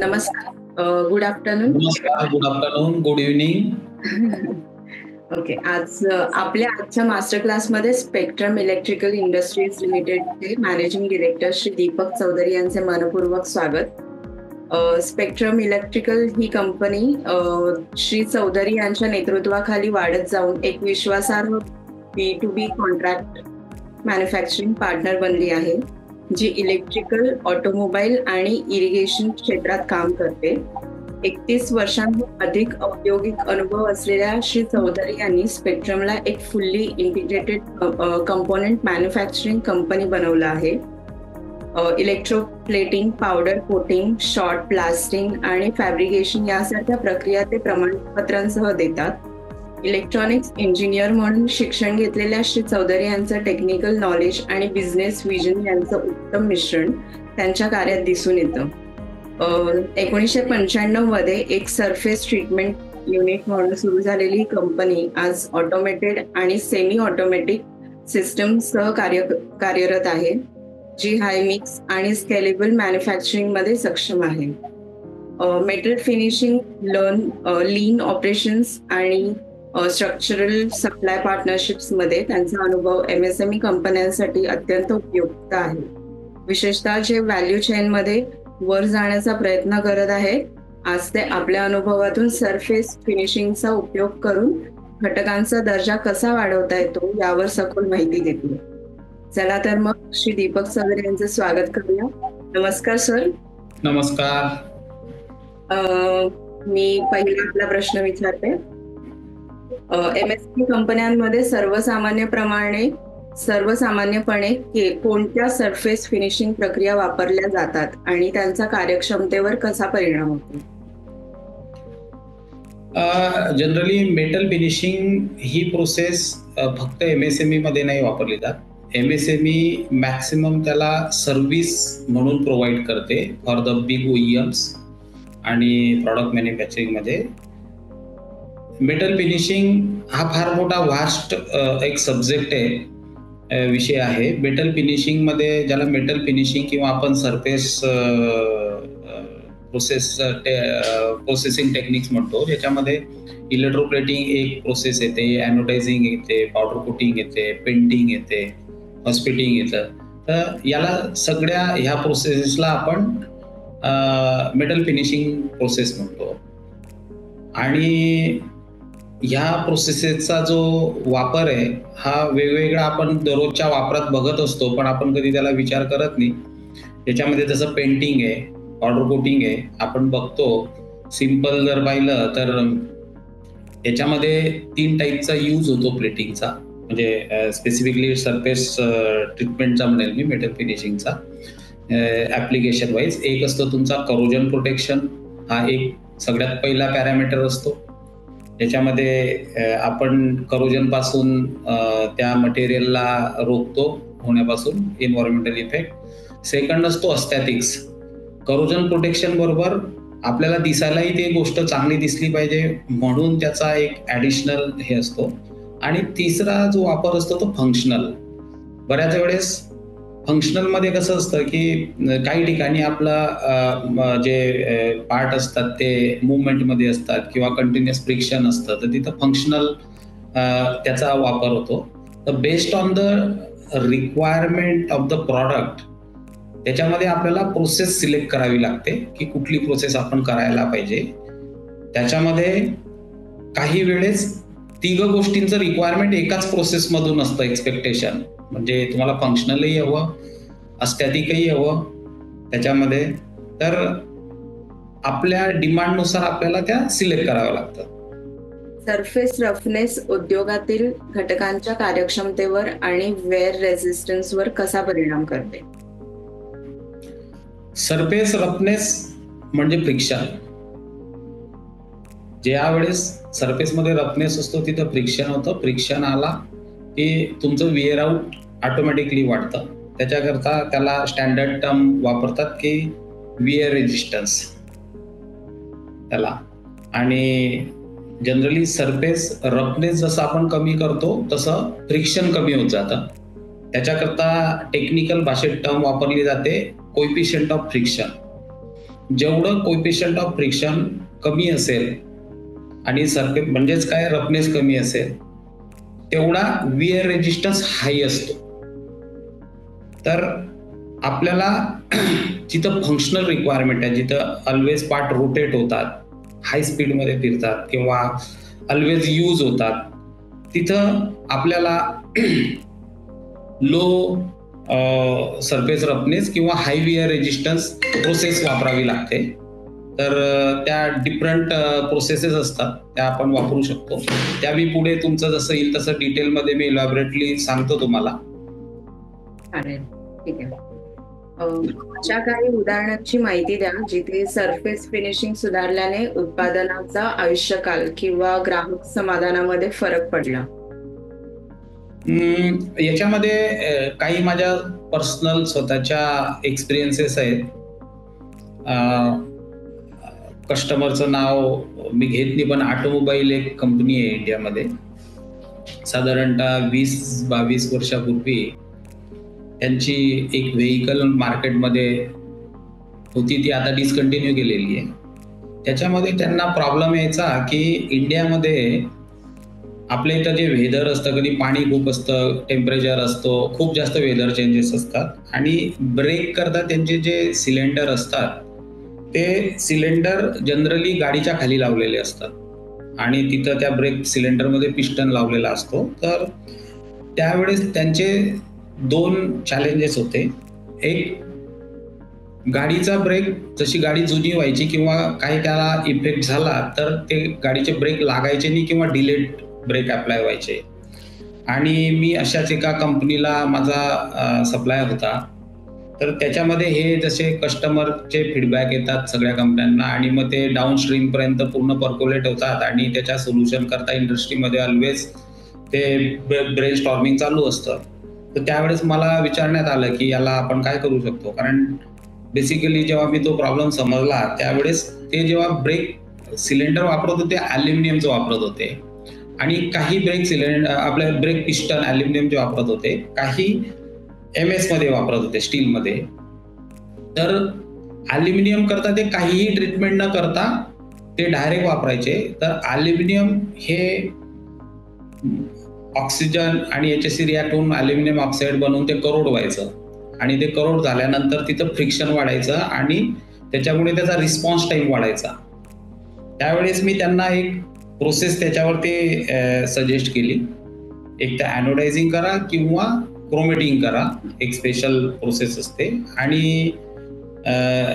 नमस्कार. Good afternoon. नमस्कार, good afternoon, good evening. Okay. आपल्या आजच्या मास्टर क्लासमध्ये स्पेक्ट्रम इलेक्ट्रिकल इंडस्ट्रीज लिमिटेडचे मॅनेजिंग डिरेक्टर श्री दीपक चौधरी यांचे मनपूर्वक स्वागत. स्पेक्ट्रम इलेक्ट्रिकल ही कंपनी श्री चौधरी यांच्या नेतृत्वाखाली वाढत जाऊन एक विश्वासार्ह B2B कॉन्ट्रॅक्ट मॅन्युफॅक्चरिंग पार्टनर बनली आहे, जी इलेक्ट्रिकल, ऑटोमोबाईल आणि इरिगेशन क्षेत्रात काम करते. 31 वर्षांहून अधिक औद्योगिक अनुभव असलेल्या श्री चौधरी यांनी स्पेक्ट्रमला एक fully integrated component manufacturing company बनवलं आहे. Electroplating, powder coating, short blasting आणि फॅब्रिकेशन यासारख्या प्रक्रिया ते प्रमाणपत्रांसह देतात. इलेक्ट्रॉनिक्स इंजिनियर म्हणून शिक्षण घेतलेल्या श्री चौधरी यांचं टेक्निकल नॉलेज आणि बिझनेस विजन यांचं उत्तम मिश्रण त्यांच्या कार्यात दिसून येतं. 1995 मध्ये एक सरफेस ट्रीटमेंट युनिट म्हणून सुरू झालेली कंपनी आज ऑटोमेटेड आणि सेमी ऑटोमॅटिक सिस्टमसह कार्यरत आहे, जी हाय मिक्स आणि स्केलेबल मॅन्युफॅक्चरिंग मध्ये सक्षम आहे. मेटल फिनिशिंग, लीन ऑपरेशन्स आणि स्ट्रक्चरल सप्लाय पार्टनरशिप्स मध्ये त्यांचा अनुभव MSME कंपन्यांसाठी अत्यंत उपयुक्त आहे. विशेषतः जे व्हॅल्यू चेन मध्ये वर जाण्याचा प्रयत्न करत आहे, आज ते आपल्या अनुभवातून सरफेस फिनिशिंगचा उपयोग करून घटकांचा दर्जा कसा वाढवता येतो यावर सखोल माहिती देतील. चला तर मग श्री दीपक चौधरी यांचं स्वागत करूया. नमस्कार सर. नमस्कार. मी पहिला आपला प्रश्न विचारते. MSME कंपन्यांमध्ये सर्वसामान्यपणे कोणत्या सरफेस फिनिशिंग प्रक्रिया वापरल्या जातात आणि त्यांचा कार्यक्षमतेवर कसा परिणाम होतो? जनरली मेटल फिनिशिंग ही प्रोसेस फक्त MSME मध्ये नाही वापरली जात. MSME मॅक्सिमम त्याला सर्व्हिस म्हणून प्रोव्हाइड करते फॉर द बिग OEMs आणि प्रॉडक्ट मॅन्युफॅक्चरिंग मध्ये. मेटल फिनिशिंग हा फार मोठा व्हास्ट एक सब्जेक्ट आहे, विषय आहे. मेटल फिनिशिंग मध्ये ज्याला मेटल फिनिशिंग किंवा आपण सरफेस प्रोसेसिंग टेक्निक्स म्हणतो, ज्याच्यामध्ये इलेक्ट्रोप्लेटिंग एक प्रोसेस येते, एनोडायझिंग येते, पावडर कोटिंग येते, पेंटिंग येते, हॉस्पिटिंग येतं. तर याला सगळ्या ह्या प्रोसेसेसला आपण मेटल फिनिशिंग प्रोसेस म्हणतो. आणि ह्या प्रोसेसेसचा जो वापर आहे हा वेगवेगळा आपण दररोजच्या वापरात बघत असतो, पण आपण कधी त्याला विचार करत नाही. त्याच्यामध्ये जसं पेंटिंग आहे, पावडर कोटिंग आहे, आपण बघतो. सिंपल जर पाहिलं तर याच्यामध्ये 3 टाईपचा यूज होतो प्लेटिंगचा, म्हणजे स्पेसिफिकली सरफेस ट्रीटमेंटचा म्हणेल मी, मेटल फिनिशिंगचा ऍप्लिकेशन वाईज. एक असतो तुमचा करोजन प्रोटेक्शन, हा एक सगळ्यात पहिला पॅरामीटर असतो. त्याच्यामध्ये आपण करोजन पासून त्या मटेरियलला रोखतो होण्यापासून, एन्व्हायरमेंटल इफेक्ट. सेकंड असतो अस्थेटिक्स. करोजन प्रोटेक्शन बरोबर आपल्याला दिसायलाही ती गोष्ट चांगली दिसली पाहिजे म्हणून त्याचा एक ऍडिशनल हे असतो. आणि तिसरा जो वापर असतो तो फंक्शनल. बऱ्याच वेळेस फंक्शनल मध्ये कसं असतं की काही ठिकाणी आपला जे पार्ट असतात ते मुवमेंट मध्ये असतात किंवा कंटिन्युअस फ्रिक्शन असतं, तर तिथं फंक्शनल त्याचा वापर होतो. तर based on the requirement of the product त्याच्यामध्ये आपल्याला प्रोसेस सिलेक्ट करावी लागते की कुठली प्रोसेस आपण करायला पाहिजे. त्याच्यामध्ये काही वेळेस 3 गोष्टींचं रिक्वायरमेंट एकाच प्रोसेसमधून असतं, एक्सपेक्टेशन. म्हणजे तुम्हाला फंक्शनलही हवं, अस्थेटिकही हवं त्याच्यामध्ये, तर आपल्या डिमांडनुसार आपल्याला त्या सिलेक्ट कराव्या लागतात. सरफेस रफनेस उद्योगातील घटकांच्या कार्यक्षमतेवर आणि वेअर रेझिस्टन्सवर कसा परिणाम करते? सरफेस रफनेस म्हणजे फ्रिक्शन. ज्या वेळेस सरफेसमध्ये रफनेस असतो तिथं फ्रिक्शन होतं. फ्रिक्शन आला की तुमचं वेअर आउट ऑटोमॅटिकली वाढतं. त्याच्याकरता त्याला स्टँडर्ड टर्म वापरतात की वेअर रेजिस्टन्स त्याला. आणि जनरली सरफेस रफनेस जसं आपण कमी करतो तसं फ्रिक्शन कमी होत जातं. त्याच्याकरता टेक्निकल भाषेत टर्म वापरली जाते कोएफिशियंट ऑफ फ्रिक्शन. जेवढं कोएफिशियंट ऑफ फ्रिक्शन कमी असेल आणि सरफेस म्हणजेच काय रफनेस कमी असेल तेवढा विअर रेजिस्टन्स हाय असतो. तर आपल्याला जिथं फंक्शनल रिक्वायरमेंट आहे, जिथं ऑलवेज पार्ट रोटेट होतात, हाय स्पीडमध्ये फिरतात किंवा ऑलवेज यूज होतात, तिथं आपल्याला लो सरफेस रफनेस किंवा हाय विअर रेजिस्टन्स प्रोसेस वापरावी लागते. तर त्या डिफरंट प्रोसेसेस असतात, त्या आपण वापरू शकतो. त्या मी पुढे तुमचं जसं येईल तसं डिटेलमध्ये मी इलॅबोरेटली सांगतो तुम्हाला. चालेल, ठीक आहे. अशा काही उदाहरणांची माहिती द्या जिथे सरफेस फिनिशिंग सुधारल्याने उत्पादनाचा आयुष्यकाल किंवा ग्राहक समाधानामध्ये फरक पडला. याच्यामध्ये काही माझ्या पर्सनल स्वतःच्या एक्सपिरियन्सेस आहेत. कस्टमरचं नाव मी घेत नाही, पण ऑटोमोबाईल एक कंपनी आहे इंडियामध्ये. साधारणतः 20-22 वर्षापूर्वी त्यांची एक व्हेकल मार्केटमध्ये होती, ती आता डिस्कंटिन्यू केलेली आहे. त्याच्यामध्ये त्यांना प्रॉब्लेम यायचा की इंडियामध्ये आपल्या इथं जे वेदर असतं, कधी पाणी खूप असतं, टेम्परेचर असतो, खूप जास्त वेदर चेंजेस असतात आणि ब्रेक करता त्यांचे जे सिलेंडर असतात ते सिलेंडर जनरली गाडीच्या खाली लावलेले असतात आणि तिथं त्या ब्रेक सिलेंडरमध्ये पिस्टन लावलेला असतो. तर त्यावेळेस त्यांचे 2 चॅलेंजेस होते. एक, गाडीचा ब्रेक जशी गाडी जुनी व्हायची किंवा काही त्याला इफेक्ट झाला तर ते गाडीचे ब्रेक लागायचे नाही किंवा डिलेड ब्रेक अप्लाय व्हायचे. आणि मी अशाच एका कंपनीला माझा सप्लायर होता. तर त्याच्यामध्ये हे जसे कस्टमरचे फीडबॅक येतात सगळ्या कंपन्यांना आणि मग ते डाऊन स्ट्रीम पर्यंत पूर्ण पर्कोलेट होतात आणि त्याच्या सोल्युशन करता इंडस्ट्रीमध्ये ऑलवेज ते ब्रेन स्टॉर्मिंग चालू असतं. तर त्यावेळेस मला विचारण्यात आलं की याला आपण काय करू शकतो, कारण बेसिकली जेव्हा मी तो प्रॉब्लेम समजला त्यावेळेस ते जेव्हा ब्रेक सिलेंडर वापरत होते ॲल्युमिनियमचं वापरत होते आणि काही ब्रेक सिलेंडर आपले ब्रेक पिस्टन ॲल्युमिनियमचे वापरत होते, काही MS मध्ये वापरत होते, स्टीलमध्ये. तर ॲल्युमिनियम करता ते काहीही ट्रीटमेंट न करता ते डायरेक्ट वापरायचे. तर ॲल्युमिनियम हे ऑक्सिजन आणि HCl रिॲक्ट होऊन ॲल्युमिनियम ऑक्साईड बनवून ते करोड व्हायचं आणि ते करोड झाल्यानंतर तिथं फ्रिक्शन वाढायचं आणि त्याच्यामुळे त्याचा रिस्पॉन्स टाईम वाढायचा. त्यावेळेस मी त्यांना एक प्रोसेस त्याच्यावरती सजेस्ट केली. एक तर ॲनोडायझिंग करा किंवा क्रोमेटिंग करा, एक स्पेशल प्रोसेस असते. आणि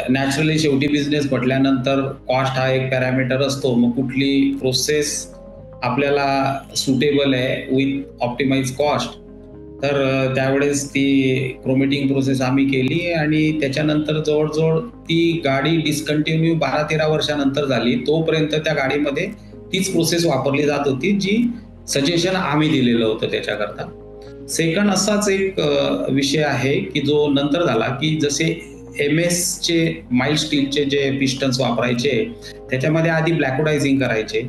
नॅचरली शेवटी बिझनेस म्हटल्यानंतर कॉस्ट हा एक पॅरामीटर असतो. मग कुठली प्रोसेस आपल्याला सुटेबल आहे विथ ऑप्टिमाइज कॉस्ट, तर त्यावेळेस ती क्रोमेटिंग प्रोसेस आम्ही केली आणि त्याच्यानंतर जवळजवळ ती गाडी डिस्कंटिन्यू 12-13 वर्षानंतर झाली. तोपर्यंत त्या गाडीमध्ये तीच प्रोसेस वापरली जात होती जी सजेशन आम्ही दिलेलं होतं त्याच्याकरता. सेकंड असाच एक विषय आहे की जो नंतर झाला की जसे MS चे माइल्ड स्टीलचे जे पिस्टन्स वापरायचे त्याच्यामध्ये आधी ब्लॅकोडायझिंग करायचे.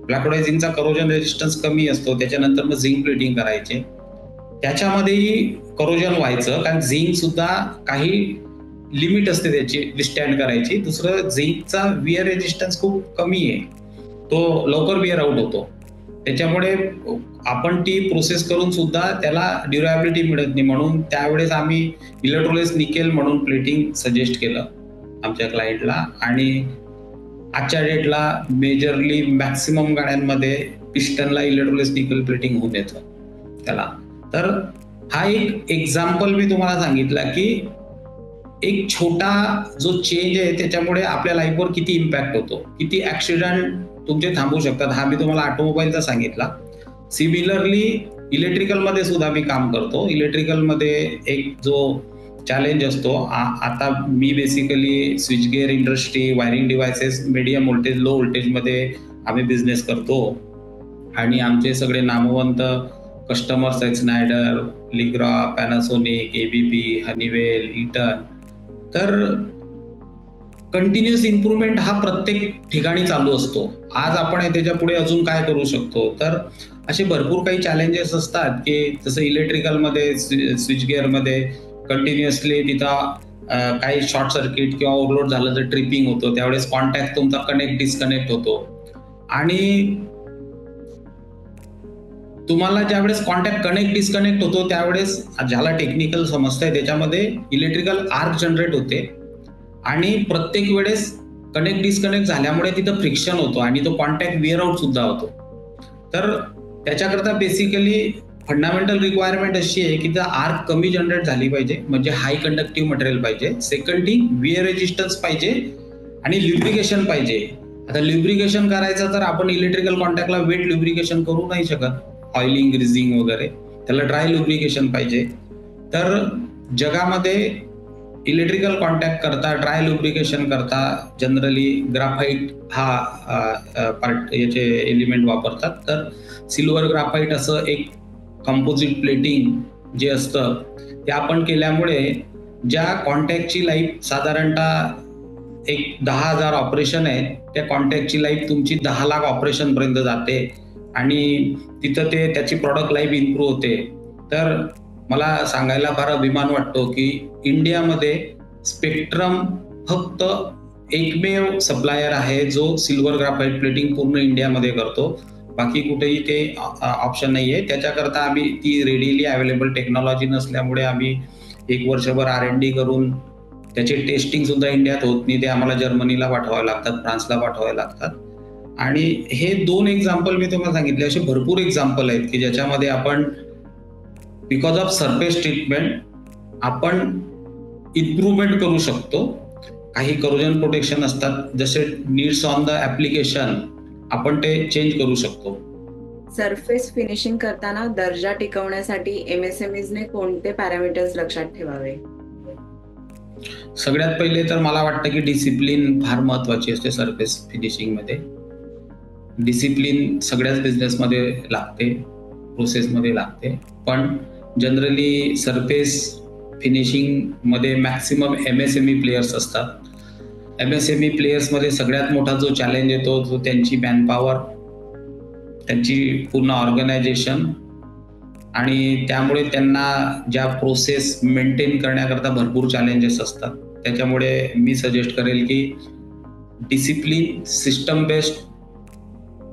ब्लॅकोडायझिंगचा करोजन रेजिस्टन्स कमी असतो, त्याच्यानंतर मग झिंक प्लेटिंग करायचे. त्याच्यामध्येही करोजन व्हायचं, कारण झिंक सुद्धा काही लिमिट असते त्याची विस्टँड करायची. दुसरं, झिंकचा विअर रेजिस्टन्स खूप कमी आहे, तो लवकर विअर आउट होतो. त्याच्यामुळे आपण ती प्रोसेस करून सुद्धा त्याला ड्युरेबिलिटी मिळत नाही. म्हणून त्यावेळेस आम्ही इलेक्ट्रोलेस निकेल म्हणून प्लेटिंग सजेस्ट केलं आमच्या क्लायंटला आणि आजच्या डेटला मेजरली मॅक्सिमम गाड्यांमध्ये पिस्टनला इलेक्ट्रोलेस निकेल प्लेटिंग होऊन येतं त्याला. तर हा एक एक्झाम्पल मी तुम्हाला सांगितला की एक छोटा जो चेंज आहे त्याच्यामुळे आपल्या लाईफवर किती इम्पॅक्ट होतो, किती ऍक्सिडेंट तुमचे थांबू शकतात. हा मी तुम्हाला ऑटोमोबाईलचा सांगितला. सिमिलरली इलेक्ट्रिकलमध्ये सुद्धा मी काम करतो. इलेक्ट्रिकलमध्ये एक जो चॅलेंज असतो, आता मी basically switch gear industry, wiring devices, medium voltage, low व्होल्टेजमध्ये आम्ही बिझनेस करतो आणि आमचे सगळे नामवंत कस्टमर्स आहेत Schneider, लिग्रा, Panasonic, ABB, Honeywell, eaten. तर कंटिन्युअस इम्प्रूव्हमेंट हा प्रत्येक ठिकाणी चालू असतो. आज आपण त्याच्या पुढे अजून काय करू शकतो, तर असे भरपूर काही चॅलेंजेस असतात की जसं इलेक्ट्रिकलमध्ये स्विच गिअरमध्ये कंटिन्युअसली तिथं काही शॉर्ट सर्किट किंवा ओव्हरलोड झालं तर ट्रिपिंग होतो, त्यावेळेस कॉन्टॅक्ट तुमचा कनेक्ट डिस्कनेक्ट होतो. आणि तुम्हाला ज्यावेळेस कॉन्टॅक्ट कनेक्ट डिस्कनेक्ट होतो त्यावेळेस ज्याला टेक्निकल समजतंय त्याच्यामध्ये इलेक्ट्रिकल आर्क जनरेट होते आणि प्रत्येक वेळेस कनेक्ट डिस्कनेक्ट झाल्यामुळे तिथं फ्रिक्शन होतो आणि तो कॉन्टॅक्ट वेअर आउट सुद्धा होतो. तर त्याच्याकरता बेसिकली फंडामेंटल रिक्वायरमेंट अशी आहे की आर्क कमी जनरेट झाली पाहिजे, म्हणजे हाय कंडक्टिव्ह मटेरियल पाहिजे. सेकंड थिंग, वेअर रेजिस्टन्स पाहिजे आणि ल्युब्रिकेशन पाहिजे. आता ल्युब्रिकेशन करायचं तर आपण इलेक्ट्रिकल कॉन्टॅक्टला वेट ल्युब्रिकेशन करू नाही शकत, ऑइलिंग ग्रीजिंग वगैरे, त्याला ड्राय ल्युब्रिकेशन पाहिजे. तर जगामध्ये इलेक्ट्रिकल कॉन्टॅक्ट करता, ड्राय ल्युब्रिकेशन करता जनरली ग्राफाईट हा पार्ट याचे एलिमेंट वापरतात. तर सिल्वर ग्राफाईट असं एक कंपोजिट प्लेटिंग जे असतं ते आपण केल्यामुळे ज्या कॉन्टॅक्टची लाईफ साधारणतः एक 10,000 ऑपरेशन आहे, त्या कॉन्टॅक्टची लाईफ तुमची 10 लाख ऑपरेशन पर्यंत जाते आणि तिथं ते त्याची प्रॉडक्ट लाईफ इम्प्रूव्ह होते. तर मला सांगायला फार अभिमान वाटतो की इंडियामध्ये स्पेक्ट्रम फक्त एकमेव सप्लायर आहे जो सिल्वर ग्राफाईट प्लेटिंग पूर्ण इंडियामध्ये करतो. बाकी कुठेही ते ऑप्शन नाही आहे. त्याच्याकरता आम्ही ती रेडीली अवेलेबल टेक्नॉलॉजी नसल्यामुळे आम्ही 1 वर्षभर R&D करून त्याचे टेस्टिंग सुद्धा इंडियात होत नाही, ते आम्हाला जर्मनीला पाठवावे लागतात, फ्रान्सला पाठवावे लागतात. आणि हे 2 एक्झाम्पल मी तुम्हाला सांगितले. असे भरपूर एक्झाम्पल आहेत की ज्याच्यामध्ये आपण बिकॉज ऑफ सरफेस ट्रीटमेंट आपण इम्प्रूव्हमेंट करू शकतो. काही करोजन प्रोटेक्शन असतात, जसे नीड्स ऑन द ऍप्लिकेशन आपण ते चेंज करू शकतो. सरफेस फिनिशिंग करताना दर्जा टिकवण्यासाठी MSMEs ने कोणते पॅरामीटर्स लक्षात ठेवावे? सगळ्यात पहिले तर मला वाटतं की डिसिप्लिन फार महत्वाची असते सरफेस फिनिशिंग मध्ये. डिसिप्लिन सगळ्याच बिझनेसमध्ये लागते, प्रोसेसमध्ये लागते, पण जनरली सरफेस फिनिशिंग मध्ये मॅक्सिमम MSME प्लेयर्स असतात. MSME प्लेयर्स मध्ये सगळ्यात मोठा जो चॅलेंज येतो तो त्यांची मॅनपॉवर, त्यांची पूर्ण ऑर्गनायझेशन, आणि त्यामुळे त्यांना ज्या प्रोसेस मेंटेन करण्याकरता भरपूर चॅलेंजेस असतात. त्याच्यामुळे मी सजेस्ट करेल की डिसिप्लिन, सिस्टम बेस्ड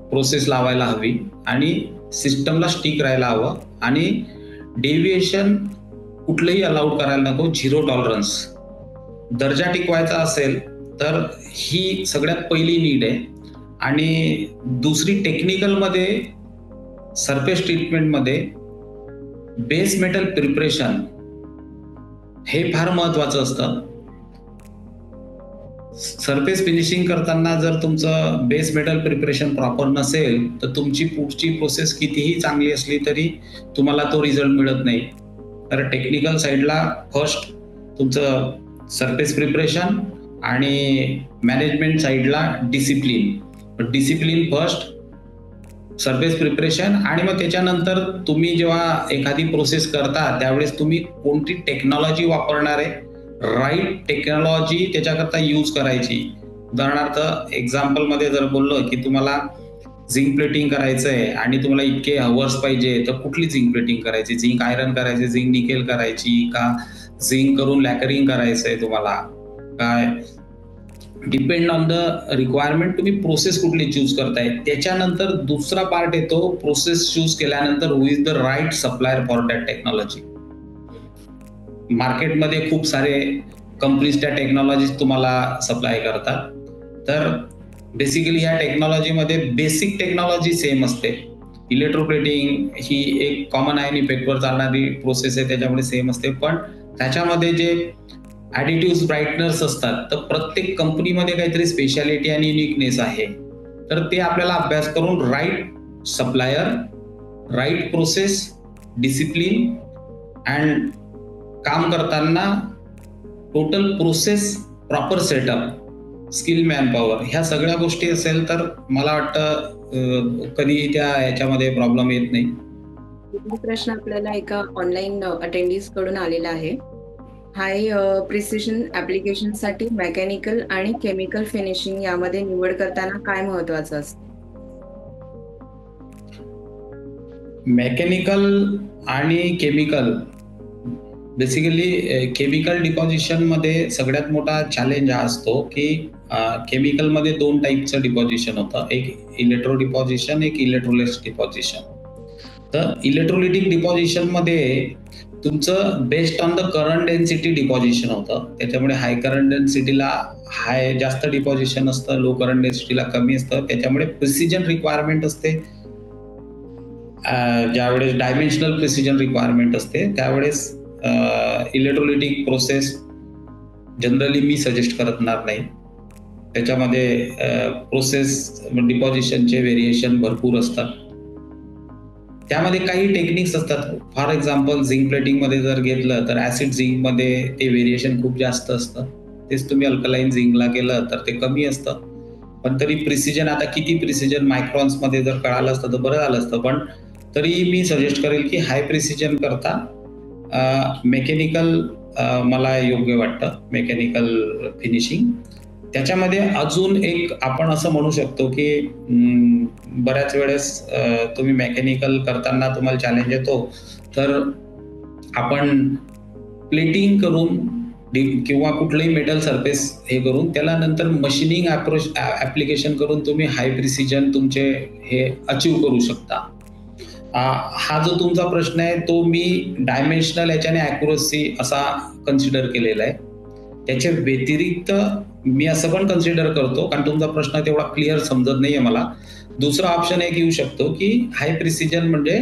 प्रोसेस लावायला हवी आणि सिस्टमला स्टिक राहायला हवं आणि डेव्हिएशन कुठलंही अलाउड करायला नको. 0 टॉलरन्स. दर्जा टिकवायचा असेल तर ही सगळ्यात पहिली नीड आहे. आणि दुसरी टेक्निकलमध्ये सरफेस ट्रीटमेंटमध्ये बेस मेटल प्रिपरेशन हे फार महत्वाचं असतं. सरफेस फिनिशिंग करताना जर तुमचं बेस मेटल प्रिपरेशन प्रॉपर नसेल तर तुमची पुढची प्रोसेस कितीही चांगली असली तरी तुम्हाला तो रिझल्ट मिळत नाही. तर टेक्निकल साईडला फर्स्ट तुमचं सरफेस प्रिपरेशन आणि मॅनेजमेंट साईडला discipline. Discipline first, surface preparation, आणि मग त्याच्यानंतर तुम्ही जेव्हा एखादी प्रोसेस करता त्यावेळेस तुम्ही कोणती टेक्नॉलॉजी वापरणार आहे, राईट टेक्नॉलॉजी त्याच्याकरता यूज करायची. उदाहरणार्थ एक्झाम्पल मध्ये जर बोललो की तुम्हाला झिंक प्लेटिंग करायचं आहे आणि तुम्हाला इतके अवर्स पाहिजे, तर कुठली झिंक प्लेटिंग करायची? झिंक आयरन करायची, झिंक निकेल करायची, का झिंक करून लॅकरिंग करायचंय तुम्हाला, काय डिपेंड ऑन द रिक्वायरमेंट तुम्ही प्रोसेस कुठली चूज करताय. त्याच्यानंतर दुसरा पार्ट येतो, प्रोसेस चूज केल्यानंतर who is the right supplier for that technology. मार्केटमध्ये खूप सारे कंपनीज त्या टेक्नॉलॉजी तुम्हाला सप्लाय करतात. तर बेसिकली ह्या टेक्नॉलॉजीमध्ये बेसिक टेक्नॉलॉजी सेम असते. इलेक्ट्रोप्लेटिंग ही एक कॉमन आयन इफेक्टवर चालणारी प्रोसेस आहे, त्याच्यामुळे सेम असते. पण त्याच्यामध्ये जे ॲडिटिव्ह ब्राईटनर्स असतात, तर प्रत्येक कंपनीमध्ये काहीतरी स्पेशालिटी आणि युनिकनेस आहे. तर ते आपल्याला अभ्यास करून right supplier, right process, discipline and काम करताना total process, proper setup, skill, manpower, ह्या सगळ्या गोष्टी असेल तर मला वाटतं कधी त्या याच्यामध्ये प्रॉब्लेम येत नाही. प्रश्न आपल्याला एका ऑनलाईन अटेंडीज कडून आलेला आहे. हाय प्रिसिजन ऍप्लिकेशनसाठी मेकॅनिकल आणि केमिकल फिनिशिंग यामध्ये निवड करताना काय महत्वाचं असतं? मेकॅनिकल आणि केमिकल बेसिकली केमिकल डिपॉझिशन मध्ये सगळ्यात मोठा चॅलेंज हा असतो की केमिकल मध्ये 2 टाईपचं डिपॉझिशन होतं, एक इलेक्ट्रो डिपॉझिशन, एक इलेक्ट्रोलाइट डिपॉझिशन. तर इलेक्ट्रोलिटिक डिपॉझिशन मध्ये तुमचं based on the current density deposition होतं. त्याच्यामुळे हाय करंट डेन्सिटीला जास्त डिपॉझिशन असतं, लो करंट डेन्सिटीला कमी असतं. त्याच्यामुळे प्रिसिजन रिक्वायरमेंट असते. ज्यावेळेस डायमेन्शनल प्रिसिजन रिक्वायरमेंट असते त्यावेळेस इलेक्ट्रोलिटिक प्रोसेस जनरली मी सजेस्ट करणार नाही. त्याच्यामध्ये प्रोसेस डिपॉझिशनचे व्हेरिएशन भरपूर असतात. त्यामध्ये काही टेक्निक्स असतात. फॉर एक्झाम्पल झिंक प्लेटिंग मध्ये जर घेतलं तर ऍसिड झिंक मध्ये ते व्हेरिएशन खूप जास्त असतं. तेच तुम्ही अल्कलाईन झिंकला केलं तर ते कमी असतं. पण तरी प्रिसिजन, आता किती प्रिसिजन मायक्रॉन्स मध्ये जर कळालं असतं तर बरं झालं असतं. पण तरी मी सजेस्ट करेल की हाय प्रिसिजन करता मेकॅनिकल मला योग्य वाटतं, मेकॅनिकल फिनिशिंग. त्याच्यामध्ये अजून एक आपण असं म्हणू शकतो की बऱ्याच वेळेस तुम्ही मेकॅनिकल करताना तुम्हाला चॅलेंज येतो, तर आपण प्लेटिंग करून किंवा कुठलंही मेटल सरफेस हे करून त्याला नंतर मशीनिंग अप्रोच ऍप्लिकेशन करून तुम्ही हाय प्रिसिजन तुमचे हे अचीव करू शकता. हा जो तुमचा प्रश्न आहे तो मी डायमेन्शनल याच्याने ॲक्युरसी असा कन्सिडर केलेला आहे. त्याच्या व्यतिरिक्त मी असं पण कन्सिडर करतो, कारण तुमचा प्रश्न तेवढा क्लिअर समजत नाहीये मला. दुसरा ऑप्शन एक येऊ शकतो की हाय प्रिसिजन म्हणजे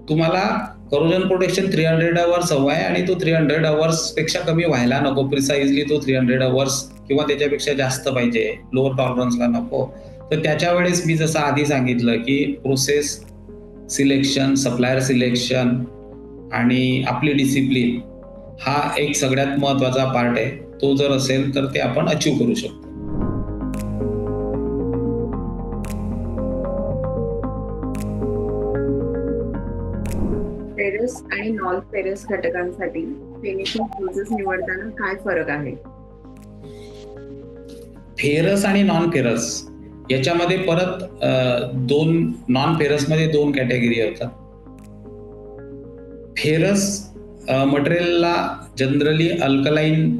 तुम्हाला करोजन प्रोटेक्शन 300 अवर्स हवा आहे आणि तो 300 अवर्स पेक्षा कमी व्हायला नको. प्रिसाइजली तो 300 अवर्स किंवा त्याच्यापेक्षा जास्त पाहिजे, लोअर टॉलरन्सला नको. तर त्याच्या वेळेस मी जसं आधी सांगितलं की प्रोसेस सिलेक्शन, सप्लायर सिलेक्शन आणि आपली डिसिप्लिन हा एक सगळ्यात महत्वाचा पार्ट आहे. तो जर असेल तर ते आपण अचीव करू शकतो. फेरस आणि नॉन फेरस घटकांसाठी फिनिशिंग प्रोसेस निवडताना काय फरक आहे? फेरस आणि नॉन फेरस याच्यामध्ये परत नॉन फेरस मध्ये 2 कॅटेगरी होतात. फेरस मटेरियलला जनरली अल्कलाईन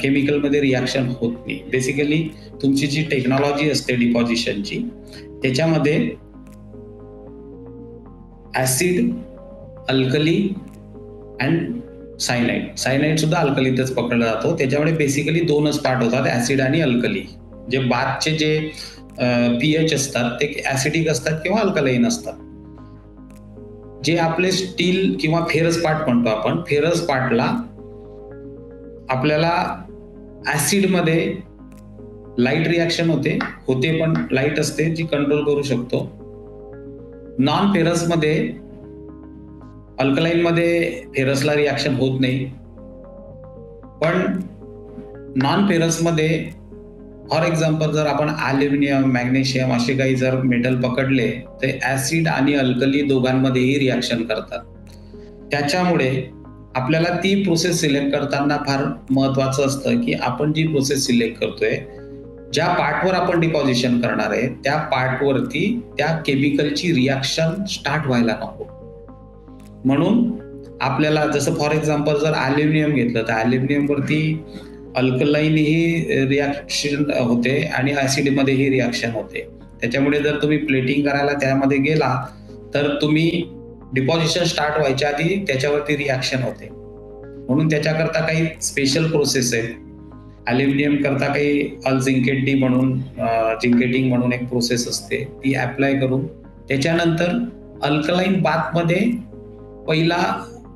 केमिकल मध्ये रिॲक्शन होत नाही. बेसिकली तुमची जी टेक्नॉलॉजी असते डिपॉझिशनची त्याच्यामध्ये ऍसिड, अल्कली अँड सायनाइड सुद्धा अल्कलीतच पकडला जातो. त्याच्यामुळे बेसिकली 2च पार्ट होतात, ऍसिड आणि अल्कली. जे बाथचे जे पीएच असतात ते ऍसिडिक असतात किंवा अल्कलाईन असतात. जे आपले स्टील किंवा फेरस पार्ट म्हणतो आपण, फेरस पार्टला आपल्याला ऍसिड मध्ये लाईट रिॲक्शन होते पण लाईट असते जी कंट्रोल करू शकतो. नॉन फेरस मध्ये अल्कलाईन मध्ये फेरसला रिॲक्शन होत नाही, पण नॉन फेरस मध्ये फॉर एक्झाम्पल जर आपण ॲल्युमिनियम, मॅग्नेशियम असे काही जर मेटल पकडले तर ऍसिड आणि अल्कली दोघांमध्येही रिॲक्शन करतात. त्याच्यामुळे आपल्याला ती प्रोसेस सिलेक्ट करताना फार महत्वाचं असतं की आपण जी प्रोसेस सिलेक्ट करतोय, ज्या पार्टवर आपण डिपॉझिशन करणार आहे त्या पार्टवरती त्या केमिकलची रिॲक्शन स्टार्ट व्हायला नको. म्हणून आपल्याला जसं फॉर एक्झाम्पल जर ॲल्युमिनियम घेतलं तर ॲल्युमिनियम वरती अल्कलाईन ही रिॲक्शन होते आणि ऍसिडमध्येही रिॲक्शन होते. त्याच्यामुळे जर तुम्ही प्लेटिंग करायला त्यामध्ये गेला तर तुम्ही डिपॉझिशन स्टार्ट व्हायच्या आधी त्याच्यावरती रिॲक्शन होते. म्हणून त्याच्याकरता काही स्पेशल प्रोसेस आहे. ॲल्युमिनियम करता काही जिंकेटिंग म्हणून एक प्रोसेस असते, ती अप्लाय करून त्याच्यानंतर अल्कलाईन बाथमध्ये पहिला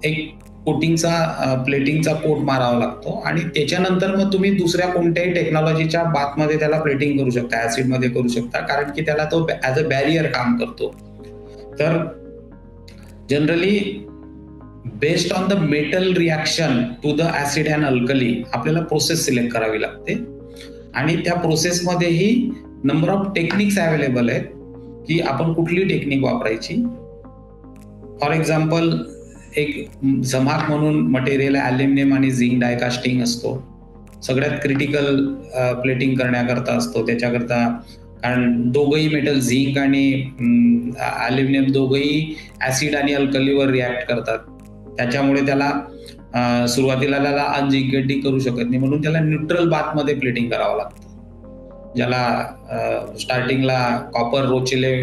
एक प्लेटिंगचा कोट मारावा लागतो आणि त्याच्यानंतर मग तुम्ही दुसऱ्या कोणत्याही टेक्नॉलॉजीच्या बाथमध्ये त्याला प्लेटिंग करू शकता, ऍसिड मध्ये करू शकता, कारण की त्याला तो ऍज अ बॅरियर काम करतो. तर generally based on the metal reaction to the acid and alkali आपल्याला प्रोसेस सिलेक्ट करावी लागते आणि त्या प्रोसेसमध्येही नंबर ऑफ टेक्निक्स अवेलेबल आहेत की आपण कुठली टेक्निक वापरायची. फॉर एक्झाम्पल एक जमाक म्हणून मटेरियल ॲल्युमिनियम आणि झिंक डायकास्टिंग असतो, सगळ्यात क्रिटिकल प्लेटिंग करण्याकरता असतो. त्याच्याकरता कारण दोघंही मेटल झिंक आणि ॲल्युमिनियम दोघंही ऍसिड आणि अल्कलीवर रिॲक्ट करतात, त्याच्यामुळे त्याला सुरुवातीला त्याला अनजिंकेटिक करू शकत नाही, म्हणून त्याला न्यूट्रल बाथमध्ये प्लेटिंग करावं लागतं. ज्याला स्टार्टिंगला कॉपर रोचेले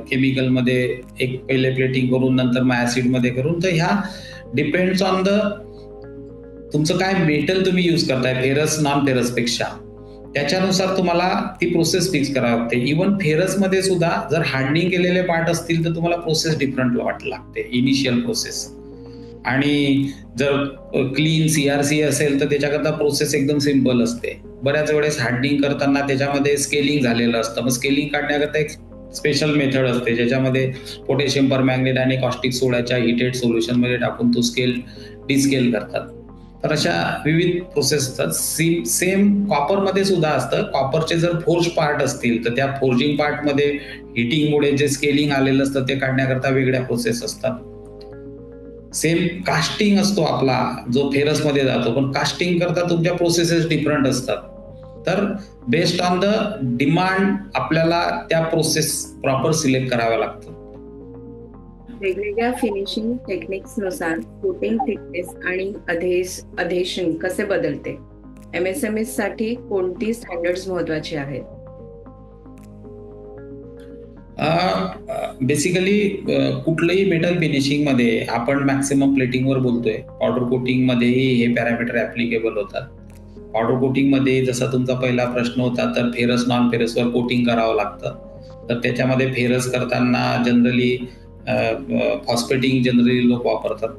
केमिकलमध्ये एक पहिले प्लेटिंग करून नंतर मग ऍसिडमध्ये करून. तर ह्या डिपेंड्स ऑन द तुमचं काय मेटल तुम्ही यूज करताय, फेरस नॉन फेरस पेक्षा, त्याच्यानुसार तुम्हाला ती प्रोसेस फिक्स करावी लागते. इव्हन फेरसमध्ये सुद्धा जर हार्डनिंग केलेले पार्ट असतील तर तुम्हाला प्रोसेस डिफरंट लागते, इनिशियल प्रोसेस. आणि जर क्लीन CRC असेल तर त्याच्याकरता प्रोसेस एकदम सिम्पल असते. बऱ्याच वेळेस हार्डनिंग करताना त्याच्यामध्ये स्केलिंग झालेलं असतं, मग स्केलिंग काढण्याकरता एक स्पेशल मेथड असते ज्याच्यामध्ये पोटॅशियम परमॅंगनेट आणि कॉस्टिक सोडाच्या हिटेड सोल्युशनमध्ये टाकून तो डिस्केल करतात. तर अशा विविध प्रोसेस असतात. सेम कॉपरमध्ये सुद्धा असतं. कॉपरचे जर फोर्ज पार्ट असतील तर त्या फोर्जिंग पार्टमध्ये हिटिंगमुळे जे स्केलिंग आलेलं असतं ते काढण्याकरता वेगळ्या प्रोसेस असतात. सेम कास्टिंग असतो आपला जो फेरसमध्ये जातो, पण कास्टिंग करता तुमच्या प्रोसेसेस डिफरंट असतात. तर बेस्ड ऑन द डिमांड आपल्याला त्या प्रोसेस प्रॉपर सिलेक्ट कराव्या लागतात. वेगवेगळ्या फिनिशिंग टेक्निक्सनुसार कोटिंग थिकनेस आणि अधेशन कसे बदलते? MSME साठी कोणती स्टँडर्ड्स महत्वाची आहेत? बेसिकली कुठलंही मेटल फिनिशिंग मध्ये आपण मॅक्सिमम प्लेटिंगवर बोलतोय. पावडर कोटिंग मध्येही हे पॅरामीटर ऍप्लिकेबल होतात. पावडर कोटिंग मध्ये जसा तुमचा पहिला प्रश्न होता, तर फेरस नॉन फेरसवर कोटिंग करावं लागतं. तर त्याच्यामध्ये फेरस करताना जनरली फॉस्फेटिंग जनरली लोक वापरतात.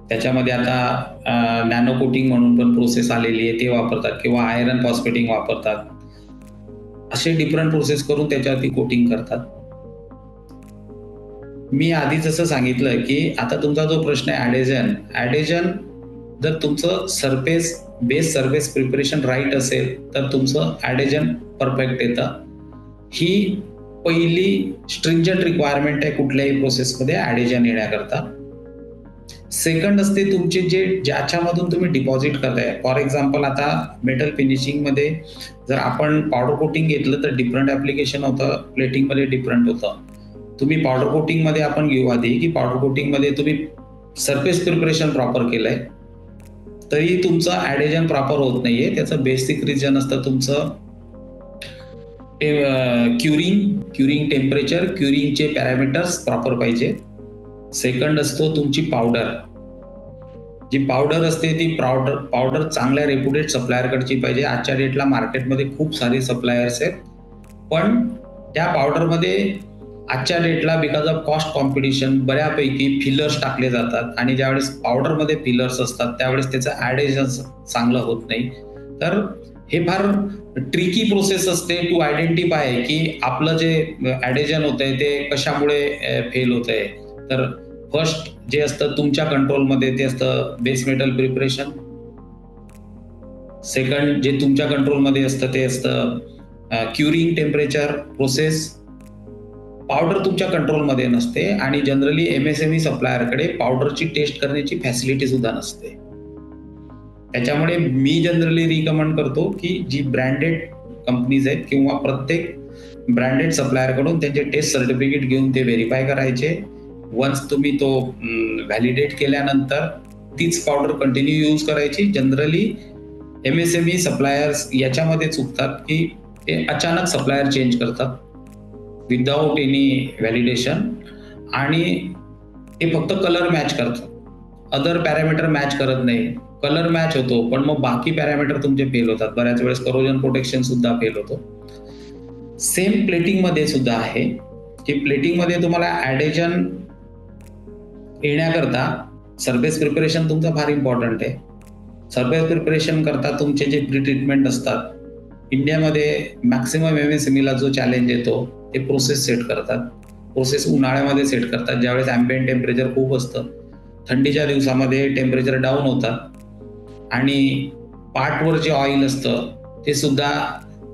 त्याच्यामध्ये आता नॅनो कोटिंग म्हणून पण प्रोसेस आलेली आहे, ते वापरतात, किंवा आयरन फॉस्फेटिंग वापरतात. असे डिफरंट प्रोसेस करून त्याच्यावरती कोटिंग करतात. मी आधी जसं सांगितलं की आता तुमचा जो प्रश्न आहे ऍडेजन जर तुमचं बेस सरफेस प्रिपरेशन राईट असेल तर तुमचं ऍडेजन परफेक्ट येतं. ही पहिली स्ट्रिंजंट रिक्वायरमेंट आहे कुठल्याही प्रोसेसमध्ये ऍडेजन येण्याकरता. सेकंड असते तुमचे ज्याच्यामधून तुम्ही डिपॉझिट करताय. फॉर एक्झाम्पल आता मेटल फिनिशिंग मध्ये जर आपण पावडर कोटिंग घेतलं तर डिफरंट ऍप्लिकेशन होतं, प्लेटिंग मध्ये डिफरंट होतं. तुम्ही पावडर कोटिंग मध्ये आपण घेऊ आधी की पावडर कोटिंग मध्ये तुम्ही सरफेस प्रिपरेशन प्रॉपर केलंय तरी तुमचं ऍडेजन प्रॉपर होत नाहीये. त्याचं बेसिक रिझन असतं तुमचं क्युरिंग टेम्परेचर, क्युरिंगचे पॅरामीटर्स प्रॉपर पाहिजे. सेकंड असतो तुमची पावडर. जी पावडर असते ती पावडर चांगल्या रेप्युटेड सप्लायरकडची पाहिजे. आजच्या डेटला मार्केटमध्ये खूप सारे सप्लायर्स आहेत, पण त्या पावडरमध्ये आजच्या डेटला बिकॉज ऑफ कॉस्ट कॉम्पिटिशन बऱ्यापैकी फिलर्स टाकले जातात, आणि ज्यावेळेस पावडरमध्ये फिलर्स असतात त्यावेळेस त्याचं ऍडेजन चांगलं होत नाही. तर हे फार ट्रिकी प्रोसेस असते टू आयडेंटिफाय की आपलं जे ऍडेजन होतंय ते कशामुळे फेल होतंय. तर फर्स्ट जे असतं तुमच्या कंट्रोलमध्ये ते असतं बेस मेटल प्रिपरेशन. सेकंड जे तुमच्या कंट्रोलमध्ये असतं ते असतं क्युरिंग टेम्परेचर प्रोसेस. पावडर तुमच्या कंट्रोलमध्ये नसते, आणि जनरली MSME सप्लायरकडे पावडरची टेस्ट करण्याची फॅसिलिटी सुद्धा नसते. त्याच्यामुळे मी जनरली रिकमेंड करतो की जी ब्रँडेड कंपनीज आहेत किंवा प्रत्येक ब्रँडेड सप्लायरकडून त्यांचे टेस्ट सर्टिफिकेट घेऊन ते व्हेरीफाय करायचे. वन्स तुम्ही तो व्हॅलिडेट केल्यानंतर तीच पावडर कंटिन्यू यूज करायची. जनरली MSME सप्लायर्स याच्यामध्ये चुकतात की ते अचानक सप्लायर चेंज करतात विदाउट एनी व्हॅलिडेशन, आणि ते फक्त कलर मॅच करतात, अदर पॅरामीटर मॅच करत नाही. कलर मॅच होतो पण मग बाकी पॅरामीटर तुमचे फेल होतात. बऱ्याच वेळेस करोजन प्रोटेक्शन सुद्धा फेल होतो. सेम प्लेटिंग मध्ये सुद्धा आहे की प्लेटिंग मध्ये तुम्हाला ऍडेजन येण्याकरता सरफेस प्रिपरेशन तुमचं फार इम्पॉर्टंट आहे. सरफेस प्रिपरेशन करता तुमचे जे प्री ट्रीटमेंट असतात, इंडियामध्ये मॅक्सिमम MSMEला जो चॅलेंज येतो ते प्रोसेस सेट करतात. प्रोसेस उन्हाळ्यामध्ये सेट करतात ज्यावेळेस ॲम्बिएंट टेम्परेचर खूप असतं. थंडीच्या दिवसामध्ये टेम्परेचर डाऊन होतात, आणि पार्टवर जे ऑइल असतं ते सुद्धा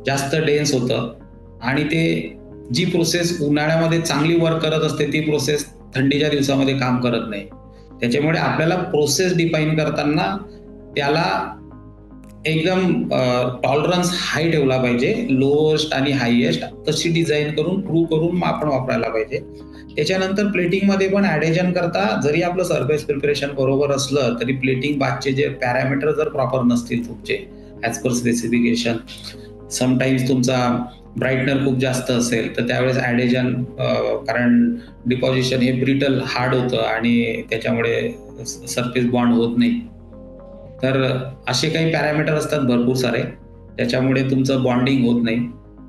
जास्त डेन्स होतं, आणि ते जी प्रोसेस उन्हाळ्यामध्ये चांगली वर्क करत असते ती प्रोसेस थंडीच्या दिवसामध्ये काम करत नाही. त्याच्यामुळे आपल्याला प्रोसेस डिफाईन करताना त्याला एकदम टॉलरन्स हाय ठेवला पाहिजे, लोएस्ट आणि हायएस्ट तशी डिझाईन करून प्रूव्ह करून आपण वापरायला पाहिजे. त्याच्यानंतर प्लेटिंग मध्ये पण ऍडेजन करता जरी आपलं सरफेस प्रिपरेशन बरोबर असलं तरी प्लेटिंग बाथचे जे पॅरामीटर जर प्रॉपर नसतील तुमचे ऍज पर स्पेसिफिकेशन, समटाईम्स तुमचा ब्राईटनर खूप जास्त असेल तर त्यावेळेस ऍडेजन, कारण डिपॉझिशन हे ब्रिटल हार्ड होतं आणि त्याच्यामुळे सरफेस बॉन्ड होत नाही. तर असे काही पॅरामीटर असतात भरपूर सारे, त्याच्यामुळे तुमचं बॉन्डिंग होत नाही.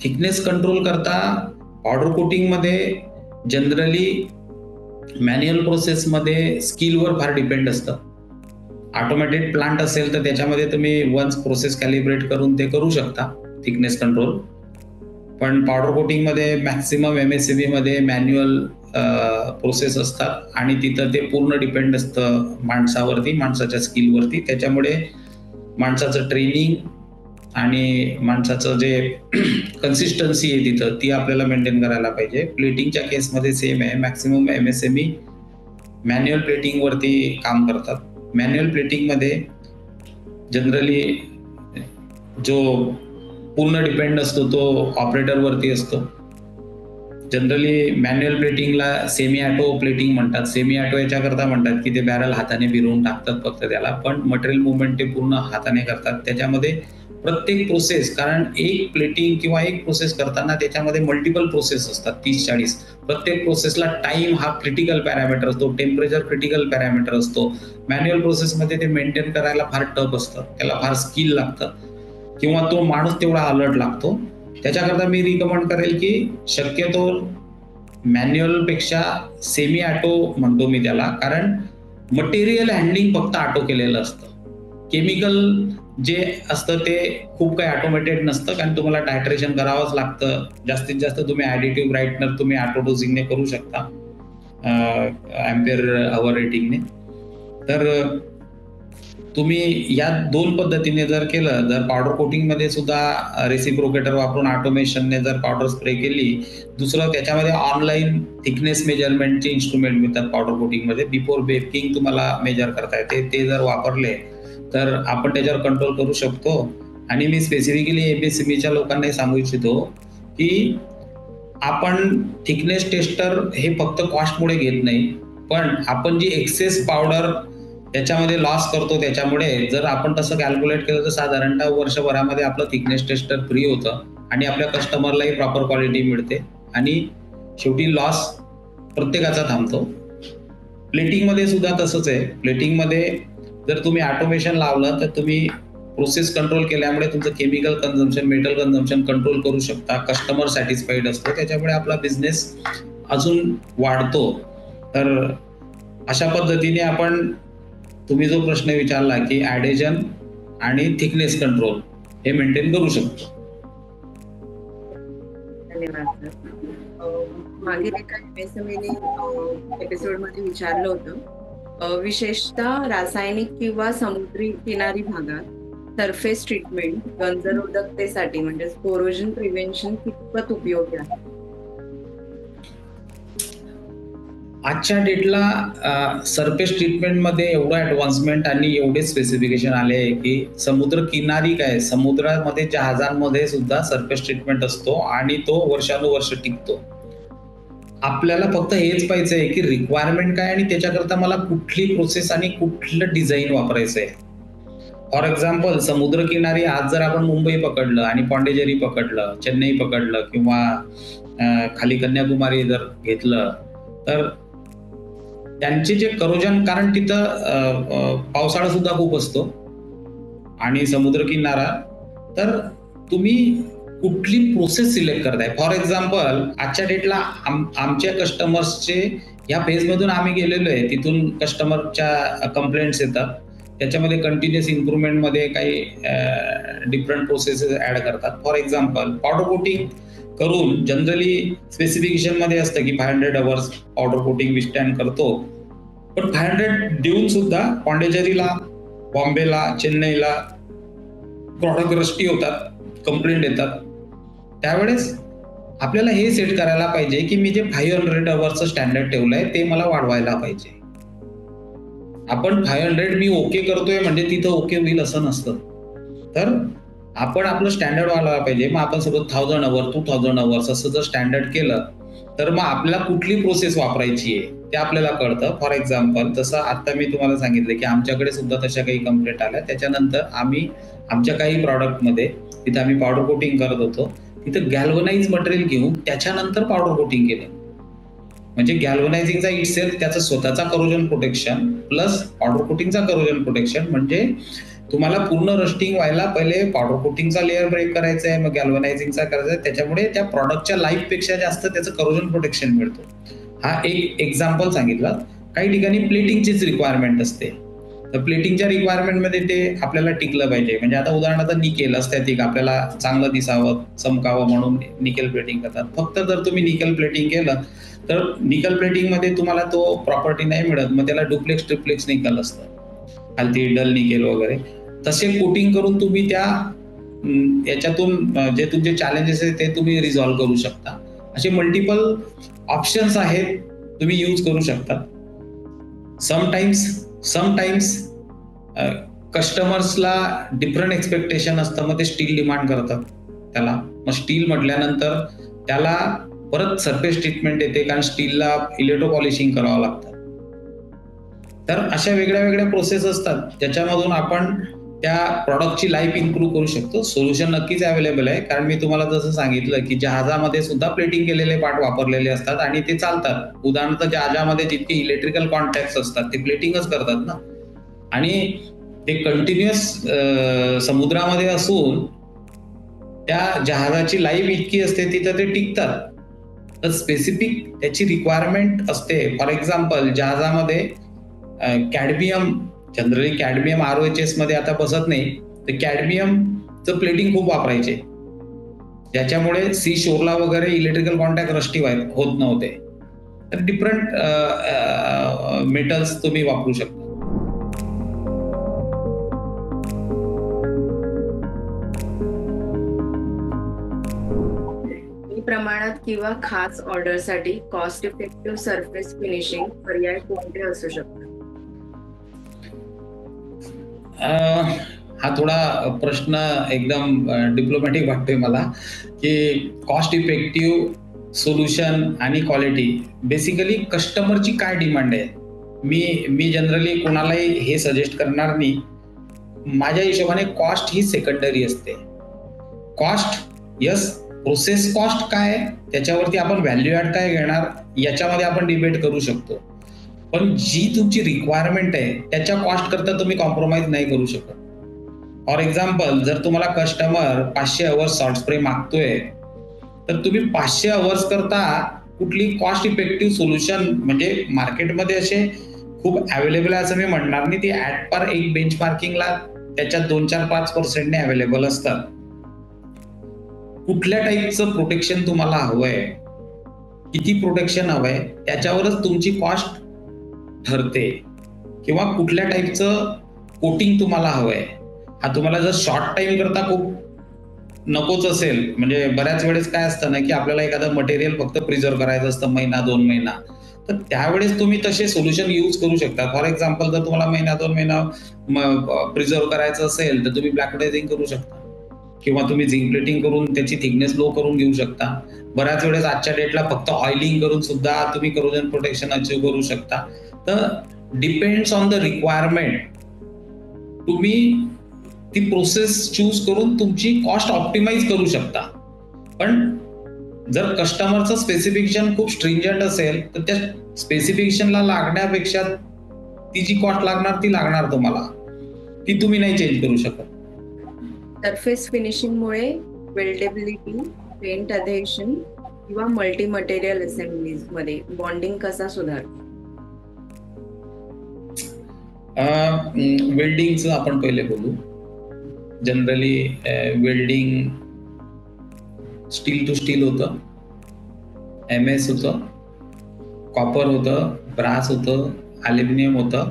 थिकनेस कंट्रोल करता पावडर कोटिंग मध्ये जनरली मॅन्युअल प्रोसेसमध्ये स्किलवर फार डिपेंड असतं. ऑटोमॅटेड प्लांट असेल तर त्याच्यामध्ये तुम्ही वन्स प्रोसेस कॅलिब्रेट करून ते करू शकता थिकनेस कंट्रोल. पण पावडर कोटिंग मध्ये मॅक्सिमम MSME मध्ये मॅन्युअल प्रोसेस असतात आणि तिथं ते पूर्ण डिपेंड असतं माणसावरती, माणसाच्या स्किलवरती. त्याच्यामुळे माणसाचं ट्रेनिंग आणि माणसाचं जे कन्सिस्टन्सी आहे तिथं ती आपल्याला मेंटेन करायला पाहिजे. प्लेटिंगच्या केसमध्ये सेम आहे. मॅक्सिमम MSME मॅन्युअल प्लेटिंग वरती काम करतात. मॅन्युअल प्लेटिंग मध्ये जनरली जो पूर्ण डिपेंड असतो तो ऑपरेटर वरती असतो. जनरली मॅन्युअल प्लेटिंगला सेमी ऑटो प्लेटिंग म्हणतात. सेमी ऑटो याच्याकरता म्हणतात की ते बॅरल हाताने फिरवून टाकतात फक्त त्याला, पण मटेरियल मुवमेंट ते पूर्ण हाताने करतात. त्याच्यामध्ये प्रत्येक प्रोसेस, कारण एक प्लेटिंग किंवा एक प्रोसेस करताना त्याच्यामध्ये मल्टिपल प्रोसेस असतात 30-40. प्रत्येक प्रोसेसला टाइम हा क्रिटिकल पॅरामीटर असतो, टेम्परेचर क्रिटिकल पॅरामीटर असतो. मॅन्युअल प्रोसेसमध्ये ते मेंटेन करायला फार टफ असतं, त्याला फार स्किल लागतं किंवा तो माणूस तेवढा अलर्ट लागतो. त्याच्याकरता मी रिकमेंड करेल की शक्यतो मॅन्युअल पेक्षा सेमी ऑटो म्हणतो मी त्याला, कारण मटेरियल हँडलिंग फक्त ऑटो केलेलं असतं. केमिकल जे असतं ते खूप काही ऑटोमेटेड नसतं, कारण तुम्हाला टायट्रेशन करावंच लागतं. जास्तीत जास्त तुम्ही ॲडिटिव्ह ब्राईटनर तुम्ही ऑटो डोजिंगने करू शकता अँपिअर अवर रेटिंगने. तर तुम्ही या 2 पद्धतीने जर केलं, जर पावडर कोटिंग मध्ये सुद्धा रेसिप्रोकेटर वापरून ऑटोमेशनने जर पावडर स्प्रे केली, दुसरं त्याच्यामध्ये ऑनलाईन थिकनेस मेजरमेंटचे इन्स्ट्रुमेंट मिळतात पावडर कोटिंग मध्ये, बिफोर बेकिंग तुम्हाला मेजर करता येते, ते जर वापरले तर आपण त्याच्यावर कंट्रोल करू शकतो. आणि मी स्पेसिफिकली MSMEच्या लोकांना सांगू इच्छितो की आपण थिकनेस टेस्टर हे फक्त कॉस्टमुळे घेत नाही, पण आपण जी एक्सेस पावडर त्याच्यामध्ये लॉस करतो त्याच्यामुळे जर आपण तसं कॅल्क्युलेट केलं तर साधारणतः वर्षभरामध्ये आपलं थिकनेस टेस्टर फ्री होतं आणि आपल्या कस्टमरलाही प्रॉपर क्वालिटी मिळते आणि शेवटी लॉस प्रत्येकाचा थांबतो. प्लेटिंग मध्ये सुद्धा तसंच आहे. प्लेटिंग मध्ये जर तुम्ही ऑटोमेशन लावलं तर तुम्ही प्रोसेस कंट्रोल केल्यामुळे तुमचं chemical consumption, metal consumption control करू शकता. कस्टमर सॅटिस्फाईड असतो, त्याच्यामुळे आपला बिझनेस अजून वाढतो. तर अशा पद्धतीने आपण, तुम्ही जो प्रश्न विचारला की ॲडेजन आणि थिकनेस कंट्रोल हे मेंटेन करू शकतो. धन्यवाद सर. मागील एका MSME एपिसोड मध्ये विचारलं होतं, विशेषतः रासायनिक किंवा समुद्री किनारी भागात सरफेस ट्रीटमेंट गंजरोधकतेसाठी म्हणजे कोरोजन प्रिव्हेन्शन कितपत उपयोगी आहे? आजच्या डेटला सरफेस ट्रीटमेंटमध्ये एवढं ॲडव्हान्समेंट आणि एवढे स्पेसिफिकेशन आले आहे की समुद्र किनारी काय, समुद्रामध्ये जहाजांमध्ये सुद्धा सरफेस ट्रीटमेंट असतो आणि तो वर्षानुवर्ष टिकतो. आपल्याला फक्त हेच पाहिजे आहे की रिक्वायरमेंट काय आणि त्याच्याकरता मला कुठली प्रोसेस आणि कुठलं डिझाईन वापरायचं आहे. फॉर एक्झाम्पल समुद्रकिनारी आज जर आपण मुंबई पकडलं आणि पॉंडिचेरी पकडलं, चेन्नई पकडलं किंवा खाली कन्याकुमारी जर घेतलं तर त्यांचे जे करोजन, कारण तिथं पावसाळा सुद्धा खूप असतो आणि समुद्रकिनारा, तर तुम्ही कुठली प्रोसेस सिलेक्ट करताय. फॉर एक्झाम्पल आजच्या डेटला आमच्या कस्टमर्सचे या फेजमधून आम्ही गेलेलो आहे, तिथून कस्टमरच्या कंप्लेंट्स येतात, त्याच्यामध्ये कंटिन्युअस इम्प्रुव्हमेंटमध्ये काही डिफरंट प्रोसेसेस ऍड करतात. फॉर एक्झाम्पल पावडर कोटिंग करून जनरली स्पेसिफिकेशन मध्ये असतं की 500 अवर्स पावडर कोटिंग विस्टँड करतो, पण 500 देऊन सुद्धा पॉंडिचेरीला, बॉम्बेला, चेन्नईला प्रॉडक्ट रस्टी होतात, कंप्लेंट येतात. त्यावेळेस आपल्याला हे सेट करायला पाहिजे की मी जे 500 अवर्सचं स्टँडर्ड ठेवलंय ते मला वाढवायला पाहिजे. आपण 500 मी ओके करतोय म्हणजे तिथं ओके होईल असं नसतं. तर आपण आपलं स्टँडर्ड वाढवायला पाहिजे. मग आपण सपोज 1000 अवर 2000 अवर्स असं जर स्टँडर्ड केलं तर मग आपल्याला कुठली प्रोसेस वापरायची आहे ते आपल्याला कळतं. फॉर एक्झाम्पल जसं आता मी तुम्हाला सांगितलं की आमच्याकडे सुद्धा तशा काही कंप्लेंट आल्या. त्याच्यानंतर आम्ही आमच्या काही प्रॉडक्टमध्ये तिथे आम्ही पावडर कोटिंग करत होतो, तिथं गॅल्वनाइज मटेरियल घेऊन त्याच्यानंतर पावडर कोटिंग केलं. म्हणजे गॅल्वनायझिंगचा इटसेल्फ त्याचा स्वतःचा करोजन प्रोटेक्शन प्लस पावडर कोटिंगचा करोजन प्रोटेक्शन. म्हणजे तुम्हाला पूर्ण रस्टिंग व्हायला पहिले पावडर कोटिंगचा लेअर ब्रेक करायचा आहे, मग गॅल्वनायझिंगचा करायचा आहे. त्याच्यामुळे त्या प्रॉडक्टच्या लाईफ पेक्षा जास्त त्याचं करोजन प्रोटेक्शन मिळतो. हा एक एक्झाम्पल सांगितलं. काही ठिकाणी प्लेटिंगचीच रिक्वायरमेंट असते, तर प्लेटिंगच्या रिक्वायरमेंटमध्ये ते आपल्याला टिकलं पाहिजे. म्हणजे आता उदाहरणार्थ निकेल अस्थेटिक आपल्याला चांगलं दिसावं चमकावं म्हणून निकेल प्लेटिंग करतात. फक्त जर तुम्ही निकेल प्लेटिंग केलं तर निकल प्लेटिंग मध्ये तुम्हाला तो प्रॉपर्टी नाही मिळत, मग त्याला डुप्लेक्स ट्रिप्लेक्स निकल असतं, खालती डल निकेल वगैरे. तसे कोटिंग करून तुम्ही त्या याच्यातून जे तुमचे चॅलेंजेस आहेत ते तुम्ही रिझॉल्व्ह करू शकता. असे मल्टिपल ऑप्शन्स आहेत, तुम्ही यूज करू शकता. समटाइम्स कस्टमर्सला डिफरंट एक्सपेक्टेशन असतं, मग ते स्टील डिमांड करतात त्याला. मग स्टील म्हटल्यानंतर त्याला परत सरफेस ट्रीटमेंट येते, कारण स्टीलला इलेक्ट्रो पॉलिशिंग करावं लागतं. तर अशा वेगळ्या वेगळ्या प्रोसेस असतात ज्याच्यामधून आपण त्या प्रॉडक्टची लाईफ इम्प्रूव्ह करू शकतो. सोल्युशन नक्कीच अवेलेबल आहे, कारण मी तुम्हाला जसं सांगितलं की जहाजामध्ये सुद्धा प्लेटिंग केलेले पार्ट वापरलेले असतात आणि ते चालतात. उदाहरणार्थ जहाजामध्ये जितके इलेक्ट्रिकल कॉन्टॅक्ट असतात ते प्लेटिंगच करतात ना, आणि ते कंटिन्युअस समुद्रामध्ये असून त्या जहाजाची लाईफ इतकी असते तिथं ते टिकतात. तर स्पेसिफिक त्याची रिक्वायरमेंट असते. फॉर एक्झाम्पल जहाजामध्ये कॅडमियम, जनरली कॅडमियम ROHS मध्ये आता बसत नाही, तर कॅडमियमचं प्लेटिंग खूप वापरायचे, ज्याच्यामुळे सी शोरला वगैरे इलेक्ट्रिकल कॉन्टॅक्ट रस्टी होत नव्हते. तर डिफरंट मेटल्स तुम्ही वापरू शकता. प्रमाणात किंवा खास ऑर्डरसाठी कॉस्ट इफेक्टिव्ह सरफेस फिनिशिंग पर्याय कोणते असू शकतात? हा थोडा प्रश्न एकदम डिप्लोमॅटिक वाटतोय मला, की कॉस्ट इफेक्टिव्ह सोल्युशन आणि क्वालिटी. बेसिकली कस्टमरची काय डिमांड आहे, मी जनरली कोणालाही हे सजेस्ट करणार नाही. माझ्या हिशोबाने कॉस्ट ही सेकंडरी असते. कॉस्ट यस, प्रोसेस कॉस्ट काय त्याच्यावरती आपण व्हॅल्यू ऍड काय घेणार याच्यामध्ये आपण डिबेट करू शकतो, पण जी तुमची रिक्वायरमेंट आहे त्याच्या कॉस्ट करता तुम्ही कॉम्प्रोमाइज नाही करू शकत. फॉर एक्झाम्पल जर तुम्हाला कस्टमर 500 अवर्स सॉल्ट स्प्रे मागतोय, तर तुम्ही 500 अवर्स करता कुठली कॉस्ट इफेक्टिव्ह सोल्युशन म्हणजे मार्केटमध्ये असे खूप अवेलेबल आहे असं मी म्हणणार नाही. ती ऍट पर एक बेंचमार्किंगला त्याच्यात 2-4-5% अवेलेबल असतात. कुठल्या टाईपचं प्रोटेक्शन तुम्हाला हवंय, किती प्रोटेक्शन हवंय त्याच्यावरच तुमची कॉस्ट ठरते, किंवा कुठल्या टाईपचं कोटिंग तुम्हाला हवंय. हा तुम्हाला जर शॉर्ट टाइम करता खूप नकोच असेल, म्हणजे बऱ्याच वेळेस काय असतं ना की आपल्याला एखादं मटेरियल फक्त प्रिझर्व करायचं असतं 1-2 महिना, तर त्यावेळेस तुम्ही तसे सोल्युशन यूज करू शकता. फॉर एक्झाम्पल जर तुम्हाला 1-2 महिना प्रिझर्व करायचं असेल तर तुम्ही ब्लॅकडायझिंग करू शकता, किंवा तुम्ही झिंक प्लेटिंग करून त्याची थिकनेस लो करून घेऊ शकता. बऱ्याच वेळेस आजच्या डेटला फक्त ऑइलिंग करून सुद्धा तुम्ही करोजन प्रोटेक्शन अचीव करू शकता. तर डिपेंड्स ऑन द रिक्वायरमेंट, तुम्ही ती प्रोसेस चूज करून तुमची कॉस्ट ऑप्टिमाइज करू शकता. पण जर कस्टमरचं स्पेसिफिकेशन खूप स्ट्रिंजंट असेल तर त्या स्पेसिफिकेशनला लागण्यापेक्षा ती जी कॉस्ट लागणार ती लागणार तुम्हाला, ती तुम्ही नाही चेंज करू शकत. सरफेस फिनिशिंगमुळे वेल्डेबिलिटी, पेंट अधेशन किंवा मल्टी मटेरियल असेंब्लीज मध्ये बॉन्डिंग कसा सुधारतो? वेल्डिंगचं आपण पहिले बोलू. Generally welding steel to steel होतं, MS होतं, कॉपर होतं, ब्रास होतं, ॲल्युमिनियम होतं.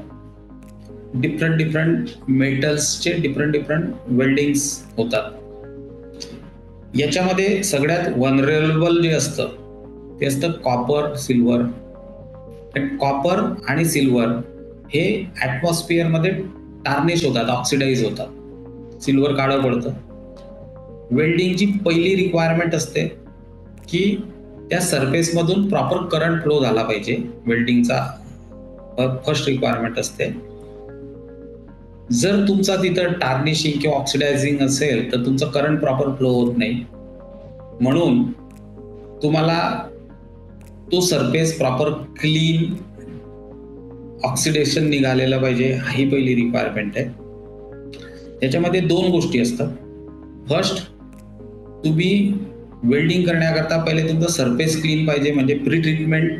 डिफरंट मेटल्सचे डिफरंट वेल्डिंग्स होतात. याच्यामध्ये सगळ्यात वनरेबल जे असतं ते असतं कॉपर, सिल्वर. कॉपर आणि सिल्वर हे ॲटमॉस्फिअरमध्ये टार्निश होतात, ऑक्सिडाइज होतात. सिल्वर काळं पडतं. वेल्डिंगची पहिली रिक्वायरमेंट असते की त्या सरफेस मधून प्रॉपर करंट फ्लो झाला पाहिजे. वेल्डिंगचा फर्स्ट रिक्वायरमेंट असते. जर तुमचा तिथं टार्निशिंग किंवा ऑक्सिडायझिंग असेल तर तुमचं करंट प्रॉपर फ्लो होत नाही. म्हणून तुम्हाला तो सरफेस प्रॉपर क्लीन, ऑक्सिडेशन निघालेलं पाहिजे, ही पहिली रिक्वायरमेंट आहे. त्याच्यामध्ये 2 गोष्टी असतात. फर्स्ट, तुम्ही वेल्डिंग करण्याकरता पहिले तुमचं सरफेस क्लीन पाहिजे, म्हणजे प्री ट्रीटमेंट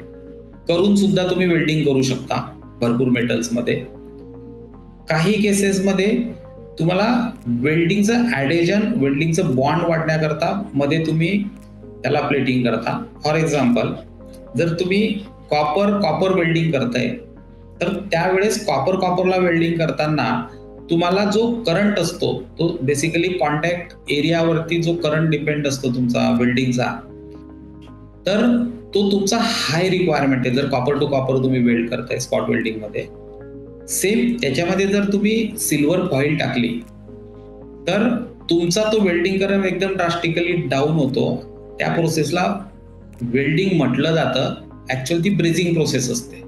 करून सुद्धा तुम्ही वेल्डिंग करू शकता भरपूर मेटल्समध्ये. काही केसेसमध्ये तुम्हाला वेल्डिंगचं ॲडेजन, वेल्डिंगचं बॉन्ड वाढण्याकरता मध्ये तुम्ही त्याला प्लेटिंग करता. फॉर एक्झाम्पल, जर तुम्ही कॉपर वेल्डिंग करताय तर त्यावेळेस कॉपरला वेल्डिंग करताना तुम्हाला जो करंट असतो तो बेसिकली कॉन्टॅक्ट एरियावरती जो करंट डिपेंड असतो तुमचा वेल्डिंगचा, तर तो तुमचा हाय रिक्वायरमेंट आहे. जर कॉपर टू कॉपर तुम्ही वेल्ड करताय स्पॉट वेल्डिंग मध्ये, सेम त्याच्यामध्ये जर तुम्ही सिल्वर फॉईल टाकली तर तुमचा तो वेल्डिंग करंट एकदम ड्रास्टिकली डाऊन होतो. त्या प्रोसेसला वेल्डिंग म्हटलं जातं, ऍक्च्युअली ती ब्रेझिंग प्रोसेस असते.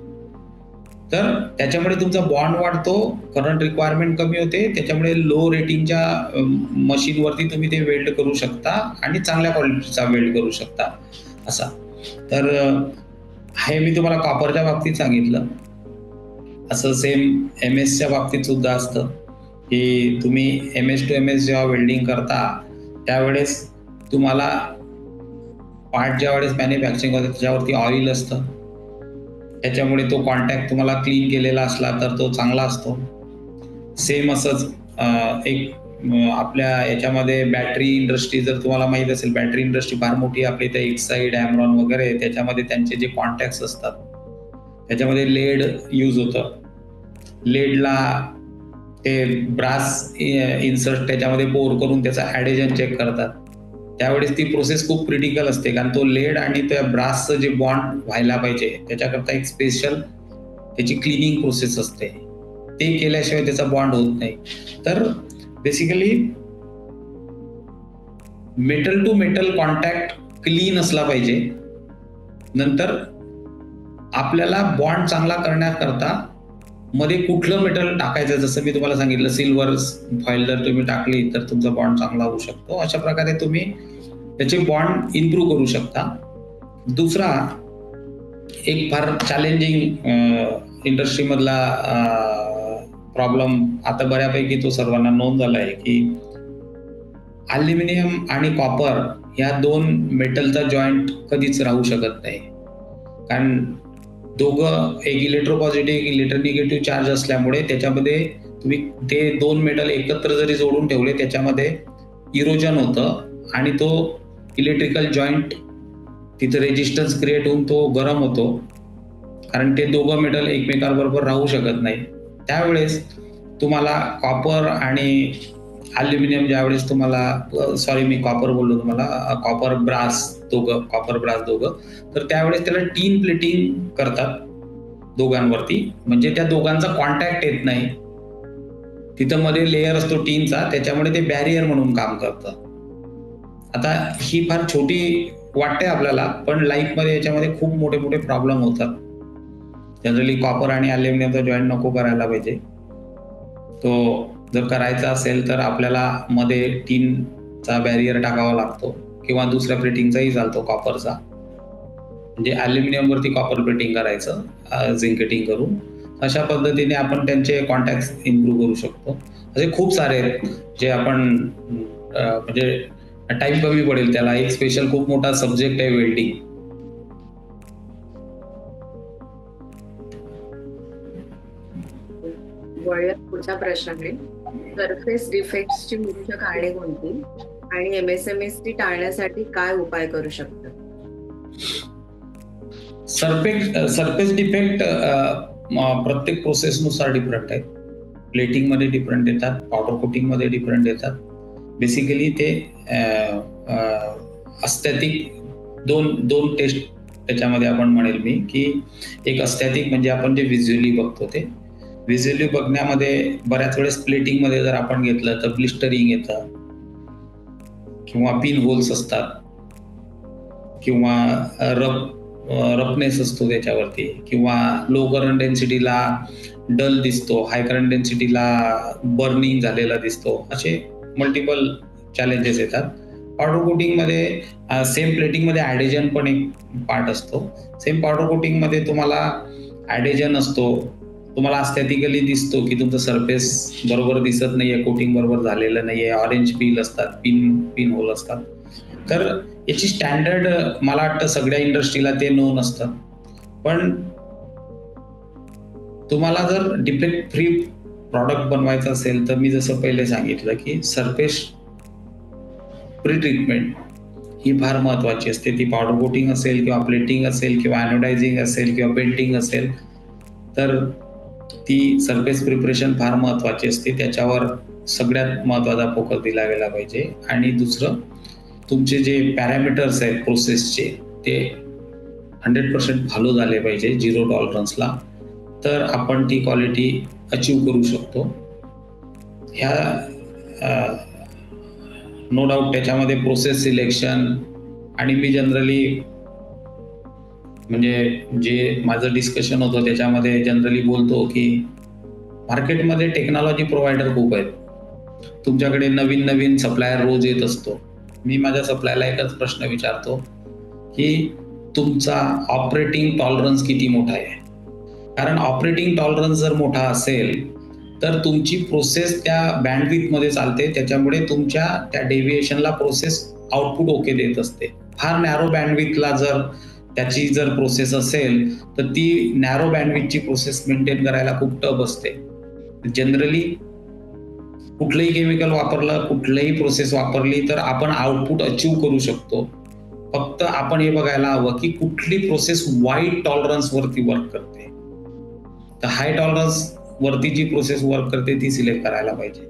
तर त्याच्यामुळे तुमचा बॉन्ड वाढतो, करंट रिक्वायरमेंट कमी होते. त्याच्यामुळे लो रेटिंगच्या मशीनवरती तुम्ही ते वेल्ड करू शकता आणि चांगल्या क्वालिटीचा वेल्ड करू शकता असा. तर हे मी तुम्हाला कॉपरच्या बाबतीत सांगितलं. असं सेम MS च्या बाबतीत सुद्धा असतं की तुम्ही MS to MS जेव्हा वेल्डिंग करता त्यावेळेस तुम्हाला पार्ट ज्या वेळेस मॅन्युफॅक्चरिंग होते त्याच्यावरती ऑइल असतं. त्याच्यामुळे तो कॉन्टॅक्ट तुम्हाला क्लीन केलेला असला तर तो चांगला असतो. सेम असंच एक आपल्या याच्यामध्ये बॅटरी इंडस्ट्री, जर तुम्हाला माहित असेल, बॅटरी इंडस्ट्री फार मोठी आपली इथे एक्साईड, ॲमरॉन वगैरे, त्याच्यामध्ये त्यांचे जे कॉन्टॅक्ट्स असतात त्याच्यामध्ये लेड यूज होतं. लेडला ते ब्रास इन्सर्ट त्याच्यामध्ये पोर करून त्याचा ॲडेजन चेक करतात. त्यावेळेस ती प्रोसेस खूप क्रिटिकल असते, कारण तो लेड आणि त्या ब्रासचं जे बॉन्ड व्हायला पाहिजे त्याच्याकरता एक स्पेशल त्याची क्लिनिंग प्रोसेस असते. ते केल्याशिवाय त्याचा बॉन्ड होत नाही. तर basically metal to metal contact clean असला पाहिजे. नंतर आपल्याला बॉन्ड चांगला करण्याकरता मध्ये कुठलं मेटल टाकायचं, जसं मी तुम्हाला सांगितलं सिल्वर फॉईल जर तुम्ही टाकली तर तुमचा बॉन्ड चांगला होऊ शकतो. अशा प्रकारे तुम्ही त्याचे बॉन्ड इम्प्रूव्ह करू शकता. दुसरा एक फार चॅलेंजिंग इंडस्ट्रीमधला प्रॉब्लेम आता बऱ्यापैकी तो सर्वांना नोंद झाला आहे की ॲल्युमिनियम आणि कॉपर या 2 मेटलचा जॉईंट कधीच राहू शकत नाही. कारण दोघं एक इलेक्ट्रोपॉझिटिव्ह एक इलेक्ट्रोनिगेटिव्ह चार्ज असल्यामुळे त्याच्यामध्ये तुम्ही ते 2 मेटल एकत्र जरी जोडून ठेवले त्याच्यामध्ये इरोजन होतं आणि तो इलेक्ट्रिकल जॉईंट तिथं रेजिस्टन्स क्रिएट होऊन तो गरम होतो, कारण ते दोघं मेटल एकमेकांबरोबर राहू शकत नाही. त्यावेळेस तुम्हाला कॉपर आणि ॲल्युमिनियम ज्यावेळेस तुम्हाला मी कॉपर बोललो तुम्हाला, कॉपर ब्रास दोघं, तर त्यावेळेस त्याला टीन प्लेटिंग करतात दोघांवरती, म्हणजे त्या दोघांचा कॉन्टॅक्ट येत नाही. तिथं मध्ये लेअर असतो टीनचा, त्याच्यामुळे ते बॅरियर म्हणून काम करतं. आता ही फार छोटी वाटते आपल्याला, पण लाईफमध्ये याच्यामध्ये खूप मोठे मोठे प्रॉब्लेम होतात. जनरली कॉपर आणि ॲल्युमिनियमचा जॉईंट नको करायला पाहिजे. तो जर करायचा असेल तर आपल्याला मध्ये टीनचा बॅरियर टाकावा लागतो किंवा दुसऱ्या प्लेटिंगचाही चालतो कॉपरचा. म्हणजे ॲल्युमिनियम वरती कॉपर प्लेटिंग करायचं झिंकेटिंग करून. अशा पद्धतीने आपण त्यांचे कॉन्टॅक्ट्स इम्प्रूव्ह करू शकतो. असे खूप सारे आहेत जे आपण म्हणजे टाइम कमी पडेल त्याला. एक स्पेशल खूप मोठा सब्जेक्ट आहे वेल्डिंग. पुढचा प्रश्न आहे, सरफेस डिफेक्ट्सची मुख्य कारणे कोणती आणि MSMS टाळण्यासाठी काय उपाय करू शकतात? सरफेस डिफेक्ट प्रत्येक प्रोसेसनुसार डिफरंट आहेत. प्लेटिंग मध्ये डिफरंट येतात, पावडर कोटिंग मध्ये डिफरंट येतात. बेसिकली ते अस्थेटिक दोन टेस्ट त्याच्यामध्ये आपण म्हणेल मी, की एक अस्थेटिक म्हणजे आपण जे व्हिज्युअली बघतो ते, व्हिज्युअली बघण्यामध्ये बऱ्याच वेळेस प्लेटिंगमध्ये जर आपण घेतलं तर ब्लिस्टरिंग येतं किंवा पिन होल्स असतात किंवा रफनेस असतो त्याच्यावरती किंवा लो करंट डेन्सिटीला डल दिसतो, हाय करंट डेन्सिटीला बर्निंग झालेला दिसतो. असे मल्टिपल चॅलेंजेस येतात. पावडर कोटिंगमध्ये सेम प्लेटिंगमध्ये ॲडेजन पण एक पार्ट असतो. सेम पावडर कोटिंगमध्ये तुम्हाला ॲडेजन असतो, तुम्हाला अस्थेटिकली दिसतो की तुमचं सरफेस बरोबर दिसत नाहीये, कोटिंग बरोबर झालेलं नाहीये, ऑरेंज पील असतात, पिन होल असतात. तर याची स्टँडर्ड मला वाटतं सगळ्या इंडस्ट्रीला ते नोन असतं. पण तुम्हाला जर डिफेक्ट फ्री प्रॉडक्ट बनवायचं असेल तर मी जसं पहिले सांगितलं की सरफेस प्री ट्रीटमेंट ही फार महत्वाची असते. ती पावडर कोटिंग असेल किंवा प्लेटिंग असेल किंवा ॲनोडायझिंग असेल किंवा पेंटिंग असेल तर ती सरफेस प्रिपरेशन फार महत्वाची असते. त्याच्यावर सगळ्यात महत्वाचा फोकस दिला गेला पाहिजे. आणि दुसरं, तुमचे जे पॅरामीटर्स आहेत प्रोसेसचे ते 100% फॉलो झाले पाहिजे 0 टॉलरन्सला, तर आपण ती क्वालिटी अचीव करू शकतो. ह्या नो डाऊट त्याच्यामध्ये प्रोसेस सिलेक्शन आणि मी जनरली म्हणजे जे माझं डिस्कशन होतं त्याच्यामध्ये जनरली बोलतो की मार्केटमध्ये टेक्नॉलॉजी प्रोव्हायडर खूप आहेत. तुमच्याकडे नवीन नवीन सप्लायर रोज येत असतो. मी माझ्या सप्लायरला एकच प्रश्न विचारतो की तुमचा ऑपरेटिंग टॉलरन्स किती मोठा आहे. कारण ऑपरेटिंग टॉलरन्स जर मोठा असेल तर तुमची प्रोसेस त्या बँडविथमध्ये चालते, त्याच्यामुळे तुमच्या त्या डेव्हिएशनला प्रोसेस आउटपुट ओके देत असते. फार नॅरो बँडविथला जर त्याची जर प्रोसेस असेल तर ती नॅरो बँडविथची प्रोसेस मेंटेन करायला खूप टफ असते. जनरली कुठलंही केमिकल वापरलं, कुठलंही प्रोसेस वापरली तर आपण आउटपुट अचीव करू शकतो. फक्त आपण हे बघायला हवं की कुठली प्रोसेस वाईड टॉलरन्स वरती वर्क करते. तर हाय टॉलरन्स वरती जी प्रोसेस वर्क करते ती सिलेक्ट करायला पाहिजे.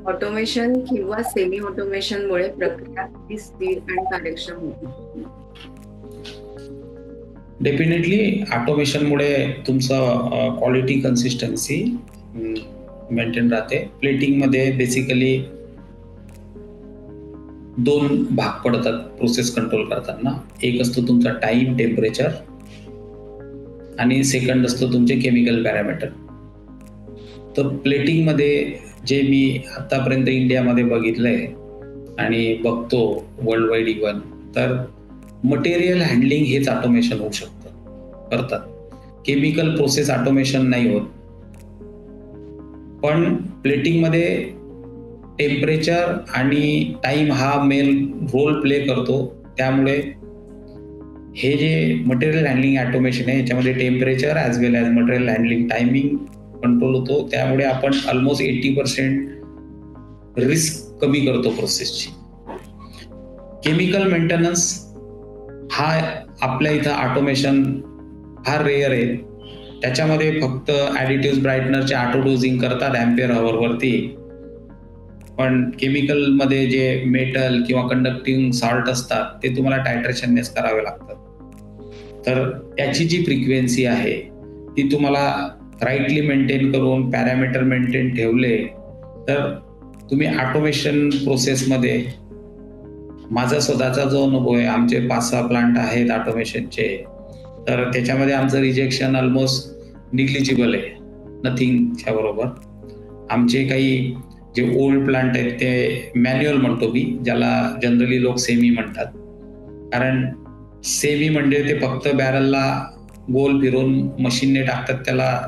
ऑटोमेशन किंवा सेमी ऑटोमेशन मुळे प्रक्रिया किती स्थिर आणि कार्यक्षम होते. डेफिनेटली ऑटोमेशनमुळे तुमचं क्वालिटी कन्सिस्टन्सी मेंटेन राहते. प्लेटिंगमध्ये बेसिकली 2 भाग पडतात प्रोसेस कंट्रोल करताना. एक असतो तुमचा टाइम, टेम्परेचर आणि सेकंड असतो तुमचे केमिकल पॅरामीटर. तर प्लेटिंगमध्ये जे मी आतापर्यंत इंडियामध्ये बघितलंय आणि बघतो वर्ल्ड वाईड इव्हन, तर मटेरियल हँडलिंग हेच ऑटोमेशन होऊ शकतं करतात. केमिकल प्रोसेस ऑटोमेशन नाही होत. पण प्लेटिंगमध्ये टेम्परेचर आणि टाइम हा मेन रोल प्ले करतो. त्यामुळे हे जे मटेरियल हँडलिंग ऑटोमेशन आहे याच्यामध्ये temperature as well as material handling timing control होतो. त्यामुळे आपण ऑलमोस्ट 80% रिस्क कमी करतो प्रोसेसची. केमिकल मेंटेनन्स हा आपल्या इथं ऑटोमेशन फार रेअर आहे. त्याच्यामध्ये फक्त ॲडिटिव्ह ब्राईटनरचे ऑटो डोजिंग करतात अँपियर हॉवरवरती. पण केमिकलमध्ये जे मेटल किंवा कंडक्टिंग सॉल्ट असतात ते तुम्हाला टायट्रेशननेच करावे लागतात. तर त्याची जी फ्रिक्वेन्सी आहे ती तुम्हाला राईटली मेंटेन करून पॅरामीटर मेंटेन ठेवले तर तुम्ही ऑटोमेशन प्रोसेसमध्ये, माझा स्वतःचा जो अनुभव आहे, आमचे 5-6 प्लांट आहेत ऑटोमेशनचे, तर त्याच्यामध्ये आमचं रिजेक्शन ऑलमोस्ट निग्लिजिबल आहे, नथिंगच्या बरोबर. आमचे काही जे ओल्ड प्लांट आहेत ते मॅन्युअल म्हणतो मी, ज्याला जनरली लोक सेमी म्हणतात. कारण सेमी म्हणजे ते फक्त बॅरलला गोल फिरून मशीनने टाकतात, त्याला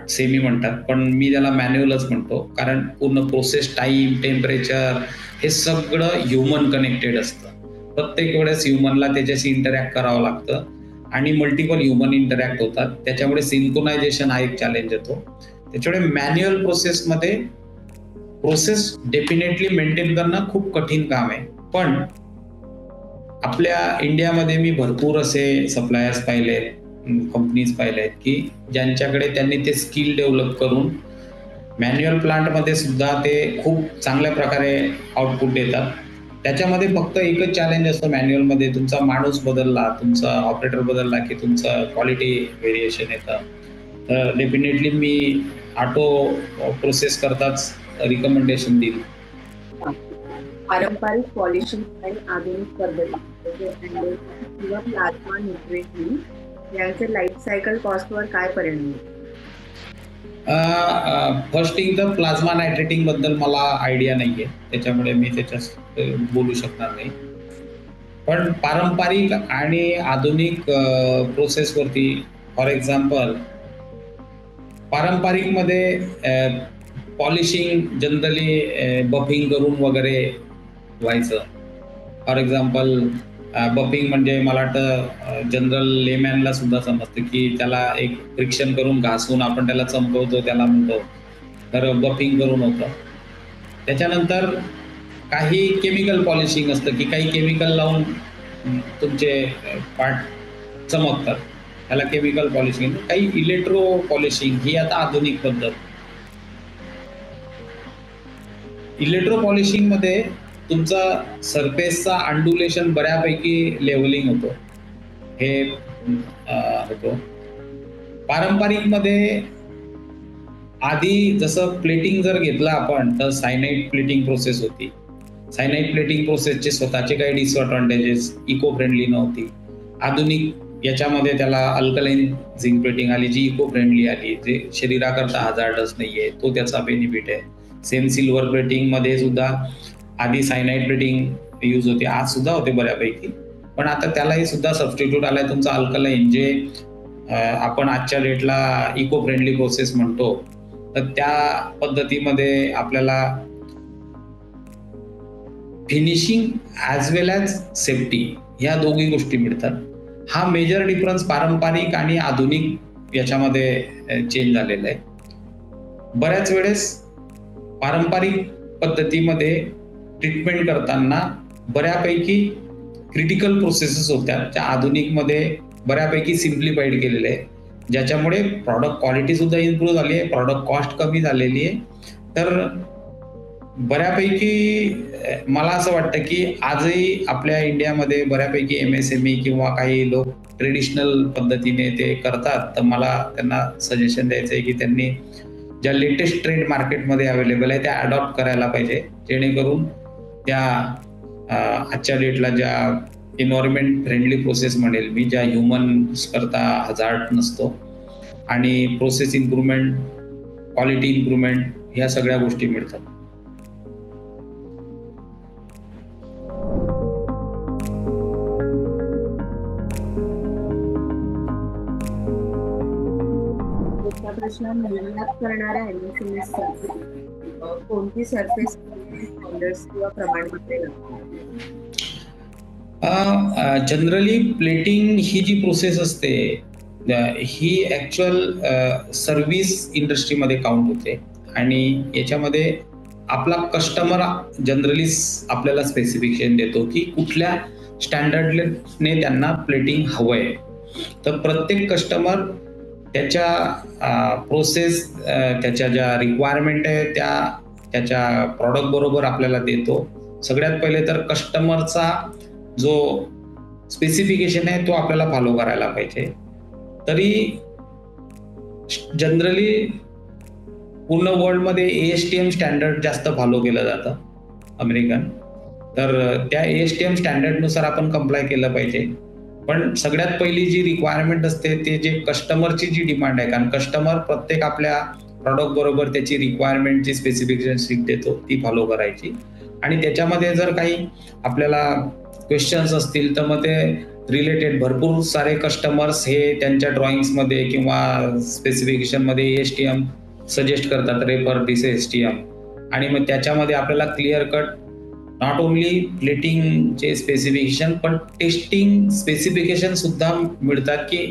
सेमी म्हणतात. पण मी त्याला मॅन्युअलच म्हणतो, कारण पूर्ण प्रोसेस, टाईम, टेम्परेचर हे सगळं ह्युमन कनेक्टेड असतं. प्रत्येक वेळेस ह्युमनला त्याच्याशी इंटरॅक्ट करावं लागतं आणि मल्टिपल ह्युमन इंटरॅक्ट होतात. त्याच्यामुळे सिंक्रोनायझेशन हा एक चॅलेंज येतो. त्याच्यामुळे मॅन्युअल प्रोसेसमध्ये प्रोसेस डेफिनेटली मेंटेन करणं खूप कठीण काम आहे. पण आपल्या इंडियामध्ये मी भरपूर असे सप्लायर्स पाहिलेत, कंपनीज पाहिलेत की ज्यांच्याकडे त्यांनी ते स्किल डेव्हलप करून मॅन्युअल प्लांटमध्ये सुद्धा ते खूप चांगल्या प्रकारे आउटपुट देतात. त्याच्यामध्ये फक्त एकच चॅलेंज असतं मॅन्युअलमध्ये, तुमचा माणूस बदलला, तुमचा ऑपरेटर बदलला की तुमचं क्वालिटी व्हेरिएशन येतं. डेफिनेटली मी ऑटो प्रोसेस करताच रिकमेंडेशन देईल. पारंपरिक पॉलिशिंग आणि आधुनिक पद्धती किंवा प्लाझ्मा न्यूट्रेशन यांचे लाईफ सायकल कॉस्टवर काय परिणाम होतो? फर्स्ट थिंग तर प्लाझ्मा नायट्रेटिंग बद्दल मला आयडिया नाहीये, त्याच्यामुळे मी त्याच्यात बोलू शकणार नाही. पण पारंपरिक आणि आधुनिक प्रोसेसवरती, फॉर एक्झाम्पल पारंपरिकमध्ये पॉलिशिंग जनरली बफिंग करून वगैरे व्हायचं. फॉर एक्झाम्पल बफिंग म्हणजे मला वाटतं जनरल लेमॅनला सुद्धा समजतं की त्याला एक फ्रिक्शन करून घासून आपण त्याला चमकवतो, त्याला म्हणतो, तर बफिंग करून होतं. त्याच्यानंतर काही केमिकल पॉलिशिंग असतं की काही केमिकल लावून तुमचे पार्ट चमकतात, त्याला केमिकल पॉलिशिंग. काही इलेक्ट्रो पॉलिशिंग ही आता आधुनिक पद्धत. इलेक्ट्रो पॉलिशिंग मध्ये तुमचा सरफेसचा अंडुलेशन बऱ्यापैकी लेवलिंग होतो, हे होतो. पारंपरिक मध्ये आधी जसं प्लेटिंग जर घेतलं आपण तर सायनाइड प्लेटिंग प्रोसेस होती. सायनाइड प्लेटिंग प्रोसेसचे स्वतःचे काही डिसअडव्हान्टेजेस, इको फ्रेंडली नव्हती. आधुनिक याच्यामध्ये त्याला अल्कलाइन झिंक प्लेटिंग आली, जी इको फ्रेंडली आली, जे शरीराकरता हजार्डस नाहीये, तो त्याचा बेनिफिट आहे. सेम सिल्वर प्लेटिंग मध्ये सुद्धा आधी सायनाइड प्लेटिंग यूज होते, आज सुद्धा होते बऱ्यापैकी, पण आता त्यालाही सुद्धा सबस्टिट्यूट आलाय तुमचा अल्कलाइन, जे आपण आजच्या डेटला इको फ्रेंडली प्रोसेस म्हणतो. तर त्या पद्धतीमध्ये आपल्याला finishing as well as safety ह्या दोघी गोष्टी मिळतात. हा मेजर डिफरन्स पारंपरिक आणि आधुनिक याच्यामध्ये चेंज झालेला आहे. बऱ्याच वेळेस पारंपरिक पद्धतीमध्ये ट्रीटमेंट करताना बऱ्यापैकी क्रिटिकल प्रोसेसेस होत्या, त्या आधुनिकमध्ये बऱ्यापैकी सिम्प्लिफाईड केलेले आहे, ज्याच्यामुळे प्रॉडक्ट क्वालिटी सुद्धा इम्प्रूव्ह झाली आहे, प्रॉडक्ट कॉस्ट कमी झालेली आहे. तर बऱ्यापैकी मला असं वाटतं की आजही आपल्या इंडियामध्ये बऱ्यापैकी MSME किंवा काही लोक ट्रेडिशनल पद्धतीने ते करतात. तर मला त्यांना सजेशन द्यायचं आहे की त्यांनी ज्या लेटेस्ट ट्रेंड मार्केटमध्ये अवेलेबल आहे त्या अडॉप्ट करायला पाहिजे, जेणेकरून त्या आजच्या डेटला ज्या एन्व्हायरमेंट फ्रेंडली प्रोसेस म्हणेल मी, ज्या ह्युमन्स करता हजार्ड नसतो, आणि प्रोसेस इम्प्रूव्हमेंट, क्वालिटी इम्प्रूव्हमेंट, ह्या सगळ्या गोष्टी मिळतात. प्रश्न, निर्यात करणाऱ्या MSMEs कोणती सरफेस किंवा प्रमाणपत्रे जनरली प्लेटिंग ही जी प्रोसेस असते ही ऍक्च्युअल सर्व्हिस इंडस्ट्रीमध्ये काउंट होते, आणि याच्यामध्ये आपला कस्टमर जनरली आपल्याला स्पेसिफिकेशन देतो की कुठल्या स्टँडर्डने त्यांना प्लेटिंग हवंय. तर प्रत्येक कस्टमर त्याच्या प्रोसेस, त्याच्या ज्या रिक्वायरमेंट आहे त्याच्या प्रॉडक्ट बरोबर आपल्याला देतो. सगळ्यात पहिले तर कस्टमरचा जो स्पेसिफिकेशन आहे तो आपल्याला फॉलो करायला पाहिजे. तरी जनरली पूर्ण वर्ल्डमध्ये ASTM स्टँडर्ड जास्त फॉलो केलं जातं, अमेरिकन. तर त्या ASTM स्टँडर्डनुसार आपण कंप्लाय केलं पाहिजे. पण सगळ्यात पहिली जी रिक्वायरमेंट असते ते जे कस्टमरची जी डिमांड आहे, कारण कस्टमर प्रत्येक आपल्या प्रॉडक्ट बरोबर त्याची रिक्वायरमेंटची स्पेसिफिकेशन शीट देतो, ती फॉलो करायची. आणि त्याच्यामध्ये जर काही आपल्याला क्वेश्चन्स असतील तर मग ते रिलेटेड भरपूर सारे कस्टमर्स हे त्यांच्या ड्रॉइंग्समध्ये किंवा स्पेसिफिकेशनमध्ये ASTM सजेस्ट करतात, रेफर दिस ASTM. आणि मग त्याच्यामध्ये आपल्याला क्लिअर कट नॉट ओनली प्लेटिंगचे स्पेसिफिकेशन पण टेस्टिंग स्पेसिफिकेशन सुद्धा मिळतात की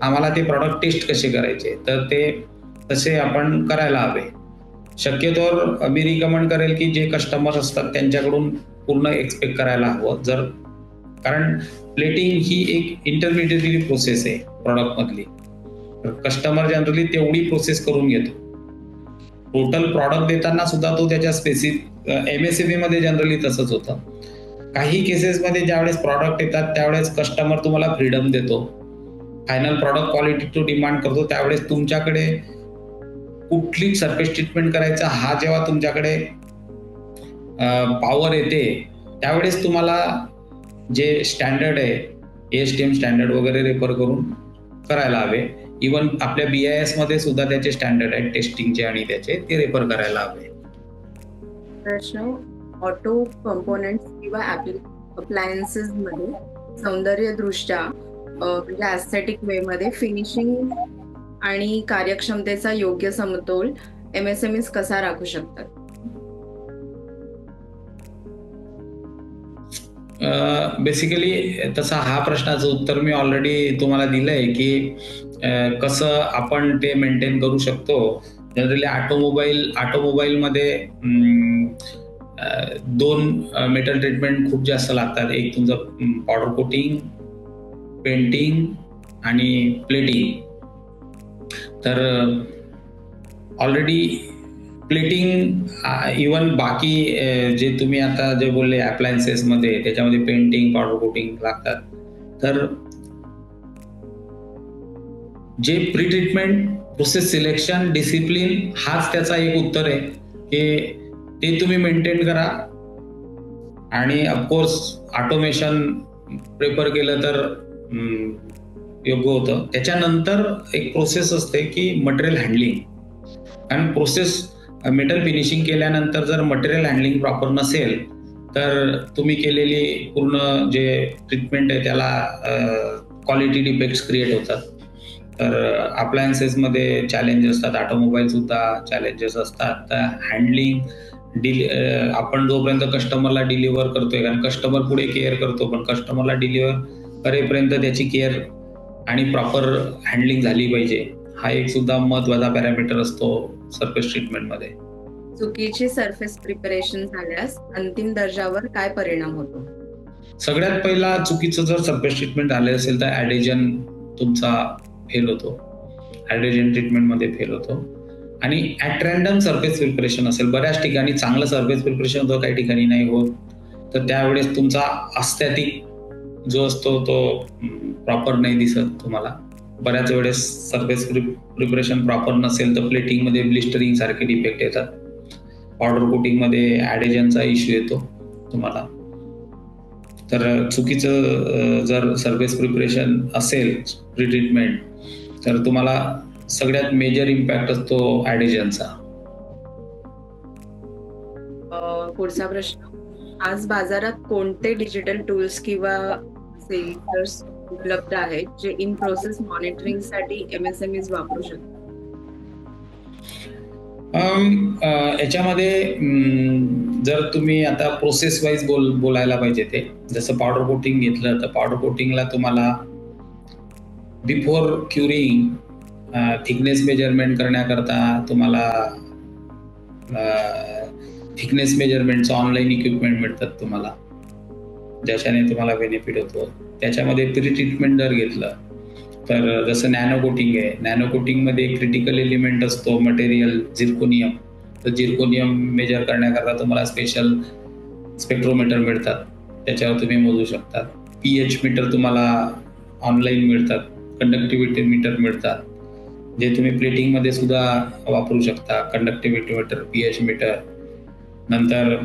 आम्हाला ते प्रॉडक्ट टेस्ट कसे करायचे, तर ते तसे आपण करायला हवे. शक्यतोवर मी रिकमेंड करेल की जे कस्टमर असतात त्यांच्याकडून पूर्ण एक्सपेक्ट करायला हवं, जर कारण प्लेटिंग ही एक इंटरमिडिएटरी प्रोसेस आहे प्रॉडक्ट मधली. कस्टमर जनरली तेवढी प्रोसेस करून घेतो. टोटल प्रॉडक्ट देताना सुद्धा तो त्याच्या MSME मध्ये जनरली तसंच होतं. काही केसेसमध्ये ज्यावेळेस प्रॉडक्ट येतात त्यावेळेस कस्टमर तुम्हाला फ्रीडम देतो फायनल प्रॉडक्ट क्वालिटी तो डिमांड करतो, त्यावेळेस तुमच्याकडे कुठली सरफेस ट्रीटमेंट करायचा हा जेव्हा तुमच्याकडे पॉवर येते, त्यावेळेस तुम्हाला जे स्टँडर्ड आहे ASTM स्टँडर्ड वगैरे रेफर करून करायला हवे. इवन आपल्या BIS मध्ये सुद्धा त्याचे स्टँडर्ड आहेत टेस्टिंगचे आणि त्याचे, ते रेफर करायला हवे. प्रश्न, ऑटो कंपोनेंट्स किंवा अप्लायन्सेस मध्ये सौंदर्यदृष्ट्या म्हणजे ॲस्थेटिक वे मध्ये फिनिशिंग आणि कार्यक्षमतेचा योग्य समतोल MSMEs कसा राखू शकतात? बेसिकली तसा हा प्रश्नाचं उत्तर मी ऑलरेडी तुम्हाला दिलंय की कसं आपण ते मेंटेन करू शकतो. जनरली ऑटोमोबाईलमध्ये 2 मेटल ट्रीटमेंट खूप जास्त लागतात. एक तुमचं पावडर कोटिंग, पेंटिंग आणि प्लेटिंग. तर ऑलरेडी प्लेटिंग इवन बाकी जे तुम्ही आता जे बोलले अप्लायन्सेसमध्ये त्याच्यामध्ये पेंटिंग, पावडर कोटिंग लागतात. तर जे pre treatment, process selection, discipline हाच त्याचा एक उत्तर आहे की ते तुम्ही मेंटेन करा. आणि ऑफकोर्स ऑटोमेशन प्रेफर केलं तर योग्य होतं. त्याच्यानंतर एक प्रोसेस असते की मटेरियल हँडलिंग. कारण प्रोसेस मेटल फिनिशिंग केल्यानंतर जर मटेरियल हँडलिंग प्रॉपर नसेल तर तुम्ही केलेली पूर्ण जे ट्रीटमेंट आहे त्याला क्वालिटी डिफेक्ट्स क्रिएट होतात. तर अप्लायन्सेसमध्ये चॅलेंजेस असतात, ऑटोमोबाईल सुद्धा चॅलेंजेस असतात. तर हँडलिंग आपण जोपर्यंत कस्टमरला डिलिव्हर करतोय, कारण कस्टमर पुढे केअर करतो, पण कस्टमरला डिलिव्हर करेपर्यंत त्याची केअर आणि प्रॉपर हँडलिंग झाली पाहिजे. हा एक सुद्धा महत्वाचा पॅरामीटर असतो सरफेस ट्रीटमेंटमध्ये. चुकीची सरफेस प्रिपरेशन झाल्यास अंतिम दर्जावर काय परिणाम होतो? सगळ्यात पहिला चुकीचं जर सरफेस ट्रीटमेंट झाले असेल तर ॲडेजन तुमचा फेल होतो, ॲडेजन ट्रीटमेंटमध्ये फेल होतो. आणि ॲट रँडम सरफेस प्रिपरेशन असेल, बऱ्याच ठिकाणी चांगलं सरफेस प्रिपरेशन होतं, काही ठिकाणी नाही होत, तर त्यावेळेस तुमचा अस्थेटिक जो असतो तो प्रॉपर नाही दिसत तुम्हाला. बऱ्याच वेळेस सरफेस प्रिपरेशन प्रॉपर नसेल तर प्लेटिंगमध्ये ब्लिस्टरिंग सारखे डिफेक्ट येतात. पावडर कोटिंगमध्ये ॲडेजनचा इश्यू येतो तुम्हाला. तर चुकीचं जर सरफेस प्रिपरेशन असेल प्री ट्रीटमेंट तर तुम्हाला सगळ्यात मेजर इम्पॅक्ट असतो ॲडेजनचा. पुढचा प्रश्न, आज बाजारात कोणते डिजिटल टूल्स किंवा सेन्सर्स उपलब्ध आहेत जे इन प्रोसेस मॉनिटरिंग साठी MSMEs वापरू शकतात? याच्यामध्ये जर तुम्ही आता प्रोसेस वाईज बोलायला पाहिजे, ते जसं पावडर कोटिंग घेतलं तर पावडर कोटिंगला तुम्हाला बिफोर क्युरिंग थिकनेस मेजरमेंट करण्याकरता तुम्हाला थिकनेस मेजरमेंटचं ऑनलाईन इक्विपमेंट मिळतात तुम्हाला, ज्याच्याने तुम्हाला बेनिफिट होतो. त्याच्यामध्ये प्री ट्रीटमेंट जर घेतलं तर जसं नॅनो कोटिंग आहे, नॅनो कोटिंगमध्ये क्रिटिकल एलिमेंट असतो मटेरियल झिर्कोनियम. तर झिर्कोनियम मेजर करण्याकरता तुम्हाला स्पेशल स्पेक्ट्रोमीटर मिळतात, त्याच्यावर तुम्ही मोजू शकता. pH मीटर तुम्हाला ऑनलाईन मिळतात, कंडक्टिव्हिटी मीटर मिळतात, जे तुम्ही प्लेटिंगमध्ये सुद्धा वापरू शकता. Conductivity meter, pH meter. नंतर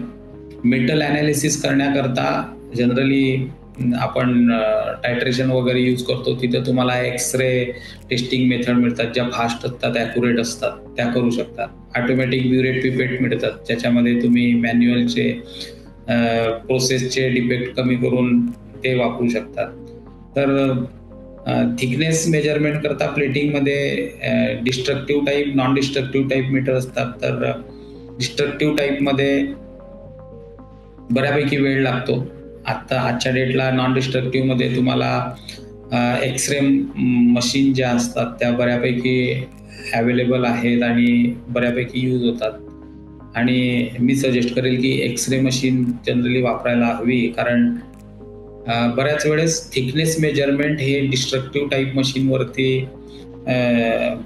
मेटल ॲनालिसिस करण्याकरता जनरली आपण टायट्रेशन वगैरे यूज करतो, तिथं तुम्हाला एक्सरे टेस्टिंग मेथड मिळतात, ज्या फास्ट असतात, ॲक्युरेट असतात, त्या करू शकतात. ऑटोमॅटिक ब्युरेट पिपेट मिळतात, ज्याच्यामध्ये तुम्ही मॅन्युअलचे प्रोसेसचे डिफेक्ट कमी करून ते वापरू शकतात. तर थिकनेस मेजरमेंट करता प्लेटिंगमध्ये destructive type, non destructive type meter असतात. तर डिस्ट्रक्टिव्ह टाईपमध्ये बऱ्यापैकी वेळ लागतो. आजच्या डेटला नॉन डिस्ट्रक्टिव्हमध्ये तुम्हाला एक्सरे मशीन ज्या असतात त्या बऱ्यापैकी अवेलेबल आहेत आणि बऱ्यापैकी यूज होतात. आणि मी सजेस्ट करेल की एक्सरे मशीन जनरली वापरायला हवी, कारण बऱ्याच वेळेस थिकनेस मेजरमेंट हे डिस्ट्रक्टिव्ह टाईप मशीनवरती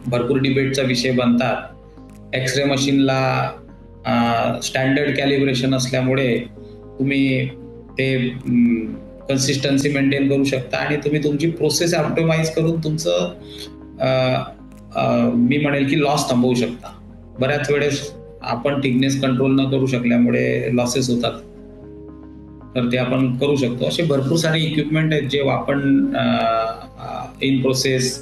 भरपूर डिबेटचा विषय बनतात. एक्सरे मशीनला स्टँडर्ड कॅलिब्रेशन असल्यामुळे तुम्ही ते कन्सिस्टन्सी मेंटेन करू शकता आणि तुम्ही तुमची प्रोसेस ऑप्टिमाइज करून तुमचं मी म्हणेल की लॉस थांबवू शकता. बऱ्याच वेळेस आपण थिकनेस कंट्रोल न करू शकल्यामुळे लॉसेस होतात, तर ते आपण करू शकतो. असे भरपूर सारे इक्विपमेंट आहेत जे आपण इन प्रोसेस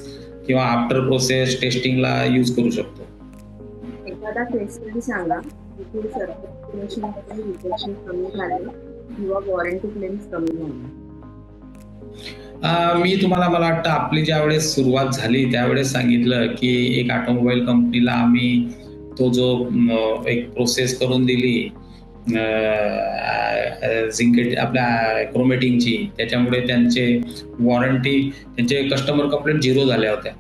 किंवा आफ्टर प्रोसेस टेस्टिंगला यूज करू शकतो. एखादा केस स्टडी सांगा जिथे सर्टिफिकेशनमध्ये रिजेक्शन कमी झाले किंवा वॉरंटी क्लेम्स कमी झाले. मी तुम्हाला, मला वाटतं आपली ज्यावेळेस सुरुवात झाली त्यावेळेस सांगितलं की एक ऑटोमोबाईल कंपनीला आम्ही तो जो एक प्रोसेस करून दिली झिंकेट आपल्या क्रोमॅटिंगची, त्याच्यामुळे त्यांचे वॉरंटी, त्यांचे कस्टमर कंप्लेंट 0 झाल्या होत्या.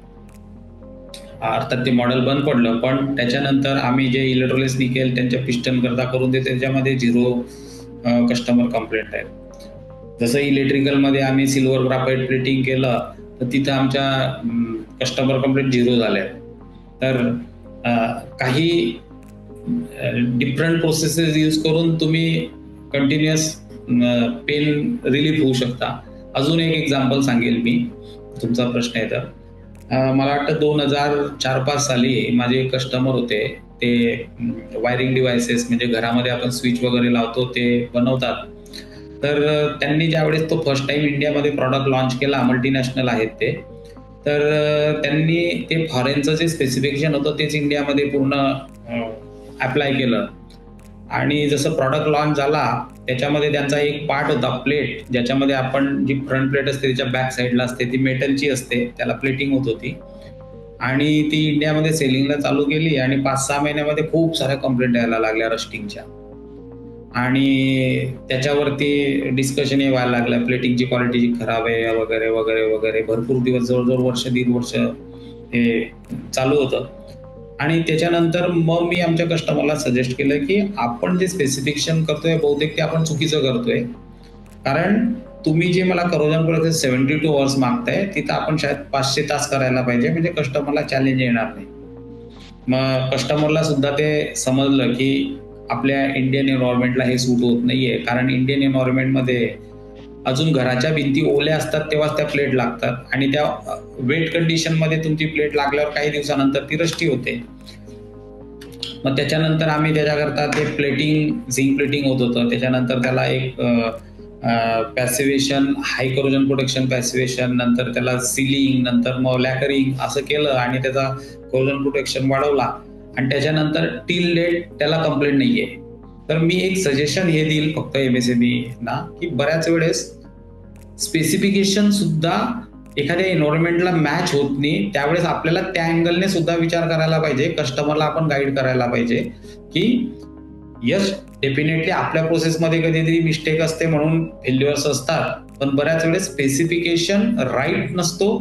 अर्थात ते मॉडेल बंद पडलं, पण त्याच्यानंतर आम्ही जे इलेक्ट्रोलिस निकेल त्यांच्या पिस्टन करता करून देतो त्याच्यामध्ये 0 कस्टमर कंप्लेंट आहेत. जसं इलेक्ट्रिकलमध्ये आम्ही सिल्वर ग्राफाईट प्लेटिंग केलं तर तिथं आमच्या कस्टमर कंप्लेंट 0 झाल्या. तर काही डिफरंट प्रोसेसेस यूज करून तुम्ही कंटिन्युअस पेन रिलीफ होऊ शकता. अजून एक एक्झाम्पल सांगेल मी, तुमचा प्रश्न आहे तर. मला वाटतं 2004-05 साली माझे एक कस्टमर होते, ते वायरिंग डिव्हायसेस म्हणजे घरामध्ये आपण स्विच वगैरे लावतो ते बनवतात. तर त्यांनी ज्यावेळेस तो फर्स्ट टाइम इंडियामध्ये प्रॉडक्ट लॉन्च केला, मल्टीनॅशनल आहेत ते, तर त्यांनी ते फॉरेनचं जे स्पेसिफिकेशन होतं तेच इंडियामध्ये पूर्ण अप्लाय केलं. आणि जसं प्रॉडक्ट लॉन्च झाला त्याच्यामध्ये त्यांचा एक पार्ट होता प्लेट, ज्याच्यामध्ये आपण जी फ्रंट प्लेट असते त्याच्या बॅक साईडला असते ती मेटलची असते, त्याला प्लेटिंग होत होती आणि ती इंडियामध्ये सेलिंगला चालू केली आणि 5-6 महिन्यामध्ये खूप साऱ्या कंप्लेंट यायला लागल्या रस्टिंगच्या आणि त्याच्यावरती डिस्कशन व्हायला लागलं, प्लेटिंगची क्वालिटी खराब आहे वगैरे वगैरे वगैरे. भरपूर दिवस, जवळजवळ वर्ष 1.5 वर्ष हे चालू होतं. आणि त्याच्यानंतर मग मी आमच्या कस्टमरला सजेस्ट केलं की आपण जे स्पेसिफिकेशन करतोय बहुतेक ते आपण चुकीचं करतोय, कारण तुम्ही जे मला करोजन प्रोसेस 72 आवर्स मागताय तिथं आपण शायद 500 तास करायला पाहिजे, म्हणजे कस्टमरला चॅलेंज येणार नाही. मग कस्टमरला सुद्धा ते समजलं की आपल्या इंडियन एन्व्हायरमेंटला हे सूट होत नाहीये, कारण इंडियन एन्व्हायरमेंटमध्ये अजून घराच्या भिंती ओल्या असतात तेव्हाच त्या प्लेट लागतात आणि त्या वेट कंडिशनमध्ये तुमची प्लेट लागल्यावर काही दिवसानंतर ती रस्टी होते. मग त्याच्यानंतर आम्ही त्याच्याकरता ते प्लेटिंग, झिंक प्लेटिंग होत होतं, त्याच्यानंतर त्याला एक पॅसिव्हेशन, हाय करोजन प्रोटेक्शन पॅसिव्हेशन, नंतर त्याला सिलिंग, नंतर मग लॅकरिंग असं केलं आणि त्याचा करोजन प्रोटेक्शन वाढवला आणि त्याच्यानंतर टिल डेट त्याला कंप्लेंट नाहीये. तर मी एक सजेशन हे देईल फक्त MSME ना की बऱ्याच वेळेस स्पेसिफिकेशन सुद्धा एखाद्या एन्व्हायरमेंटला मॅच होत नाही, त्यावेळेस आपल्याला त्या अँगलने सुद्धा विचार करायला पाहिजे, कस्टमरला आपण गाईड करायला पाहिजे की यस डेफिनेटली आपल्या प्रोसेसमध्ये कधीतरी मिस्टेक असते म्हणून फेल्युअर्स असतात, पण बऱ्याच वेळेस स्पेसिफिकेशन राईट नसतो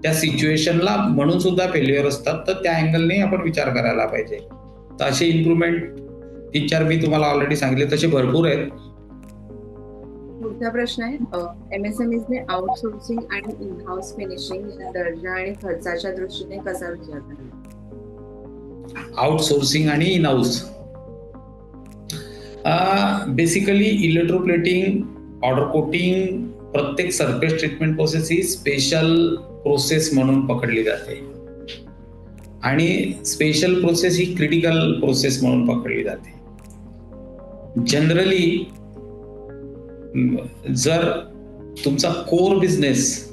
त्या सिच्युएशनला म्हणून सुद्धा फेल्युअर असतात. तर त्या अँगलने आपण विचार करायला पाहिजे. तर असे इम्प्रुव्हमेंट 3-4 मी तुम्हाला ऑलरेडी सांगितले, तसे भरपूर आहेत. पुढचा प्रश्न आहे, MSMEsने आउटसोर्सिंग आणि इन हाऊस फिनिशिंग या दर्जा आणि खर्चाच्या दृष्टीने कसा विचार करावा? आउटसोर्सिंग आणि in house basically electroplating, order coating, प्रत्येक सरफेस ट्रीटमेंट प्रोसेस ही स्पेशल प्रोसेस म्हणून पकडली जाते आणि स्पेशल प्रोसेस ही क्रिटिकल प्रोसेस म्हणून पकडली जाते. जनरली जर तुमचा कोर बिझनेस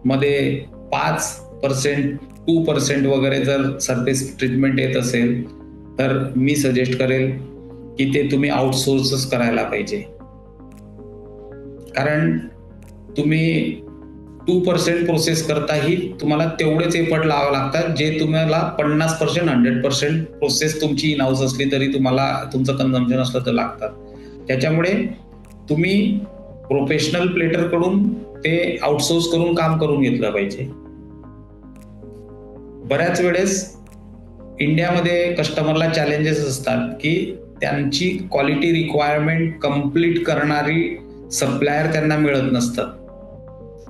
मध्ये 5%, 2% वगैरे जर सरफेस ट्रीटमेंट येत असेल तर मी सजेस्ट करेल की ते तुम्ही आउटसोर्सच करायला पाहिजे, कारण तुम्ही 2% प्रोसेस करताही तुम्हाला तेवढेच एफर्ट लावावे लागतात जे तुम्हाला 50%, 100% प्रोसेस तुमची इन हाऊस असली तरी तुम्हाला तुमचं कन्झम्पशन असलं तर लागतात. त्याच्यामुळे तुम्ही प्रोफेशनल प्लेटर कडून ते आउटसोर्स करून काम करून घेतलं पाहिजे. बऱ्याच वेळेस इंडियामध्ये कस्टमरला चॅलेंजेस असतात की त्यांची क्वालिटी रिक्वायरमेंट कंप्लीट करणारी सप्लायर त्यांना मिळत नसतात.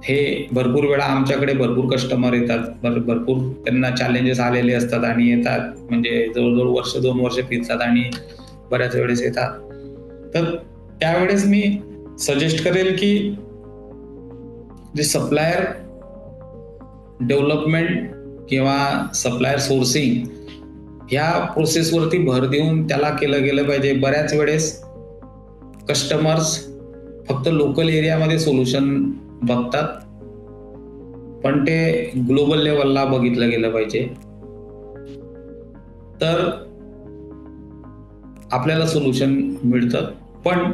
हे भरपूर वेळा आमच्याकडे भरपूर कस्टमर येतात, भरपूर त्यांना चॅलेंजेस आलेले असतात आणि येतात, म्हणजे जवळजवळ वर्ष 2 वर्ष फिरतात आणि बऱ्याच वेळेस येतात. तर त्यावेळेस मी सजेस्ट करेल की जे सप्लायर डेव्हलपमेंट किंवा सप्लायर सोर्सिंग ह्या प्रोसेसवरती भर देऊन त्याला केलं गेलं पाहिजे. बऱ्याच वेळेस कस्टमर्स फक्त लोकल एरियामध्ये सोल्युशन बघतात, पण ते ग्लोबल लेवलला बघितलं गेलं पाहिजे. तर आपल्याला सोल्युशन मिळतं. पण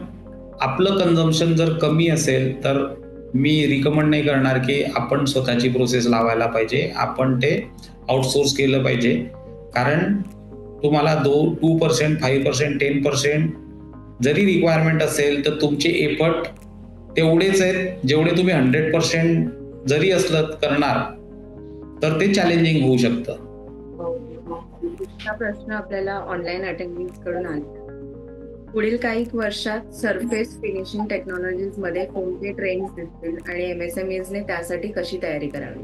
आपलं कन्झम्पशन जर कमी असेल तर मी रिकमेंड नाही करणार की आपण स्वतःची प्रोसेस लावायला पाहिजे. आपण ते आउटसोर्स केलं पाहिजे. कारण तुम्हाला 2%, 5%, 10% जरी रिक्वायरमेंट असेल तर तुमचे एफर्ट तेवढेच आहेत जेवढे तुम्ही 100% जरी असलं करणार तर ते चॅलेंजिंग होऊ शकतं. हा प्रश्न आपल्याला ऑनलाईन अटेंडिंग कडून आला. पुढील काही वर्षात सरफेस फिनिशिंग टेक्नॉलॉजीज मध्ये कोणते ट्रेंड्स दिसतील आणि MSMEs ने त्यासाठी कशी तयारी करावी?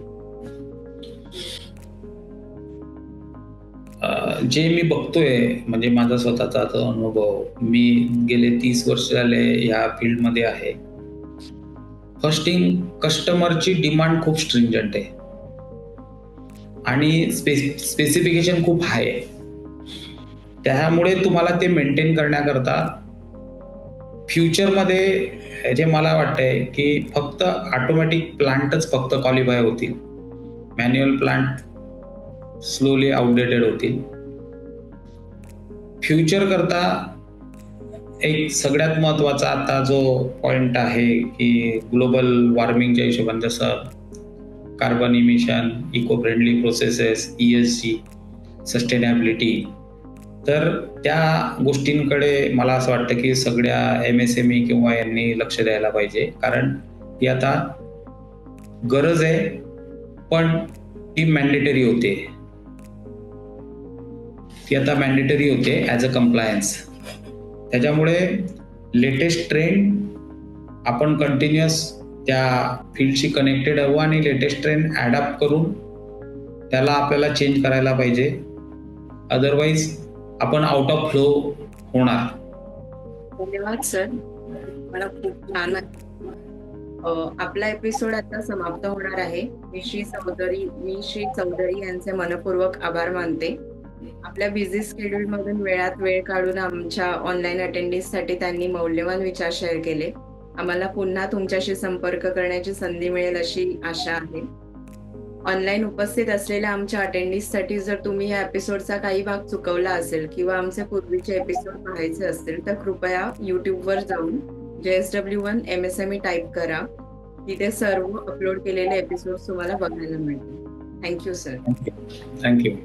जे मी बघतोय म्हणजे माझा स्वतःचा अनुभव, मी गेले 30 वर्ष झाले ह्या फील्डमध्ये आहे. फर्स्ट थिंग, कस्टमरची डिमांड खूप स्ट्रिंजंट आहे आणि स्पेसिफिकेशन खूप हाय आहे. त्यामुळे तुम्हाला ते मेंटेन करण्याकरता फ्युचरमध्ये जे मला वाटतंय की फक्त ऑटोमॅटिक प्लांटच फक्त क्वालिफाय होतील. मॅन्युअल प्लांट स्लोली आउटडेटेड होतील. फ्युचर करता एक सगळ्यात महत्वाचा आता जो पॉइंट आहे की ग्लोबल वॉर्मिंगच्या हिशोबाने जसं carbon emission, eco friendly processes, ESG, sustainability, तर त्या गोष्टींकडे मला असं वाटतं की सगळ्या MSME किंवा यांनी लक्ष द्यायला पाहिजे. कारण ती आता गरज आहे, पण ती मॅन्डेटरी होते. ती आता मॅन्डेटरी होते ॲज अ कम्प्लायन्स. त्याच्यामुळे लेटेस्ट ट्रेंड आपण कंटिन्युअस त्या फील्डशी कनेक्टेड हवं आणि लेटेस्ट ट्रेंड ॲडॅप्ट करून त्याला आपल्याला चेंज करायला पाहिजे. अदरवाईज आपण आउट ऑफ फ्लो होणार. धन्यवाद सर, मला खूप छान वाटलं. आपला एपिसोड आता समाप्त होणार आहे. मी श्री चौधरी यांचे मनपूर्वक आभार मानते. आपल्या बिझी शेड्यूल मधून वेळात वेळ काढून आमच्या ऑनलाईन अटेंडिंग साठी त्यांनी मौल्यवान विचार शेअर केले. आम्हाला पुन्हा तुमच्याशी संपर्क करण्याची संधी मिळेल अशी आशा आहे. ऑनलाईन उपस्थित असलेल्या आमच्या अटेंडिंग्स साठी जर तुम्ही या एपिसोडचा काही भाग चुकवला असेल किंवा आमचे पूर्वीचे एपिसोड पाहायचे असतील तर कृपया YouTube जाऊन JSW1 MSME टाईप करा. तिथे सर्व अपलोड केलेले एपिसोड तुम्हाला बघायला मिळतील. Thank you sir. थँक्यू.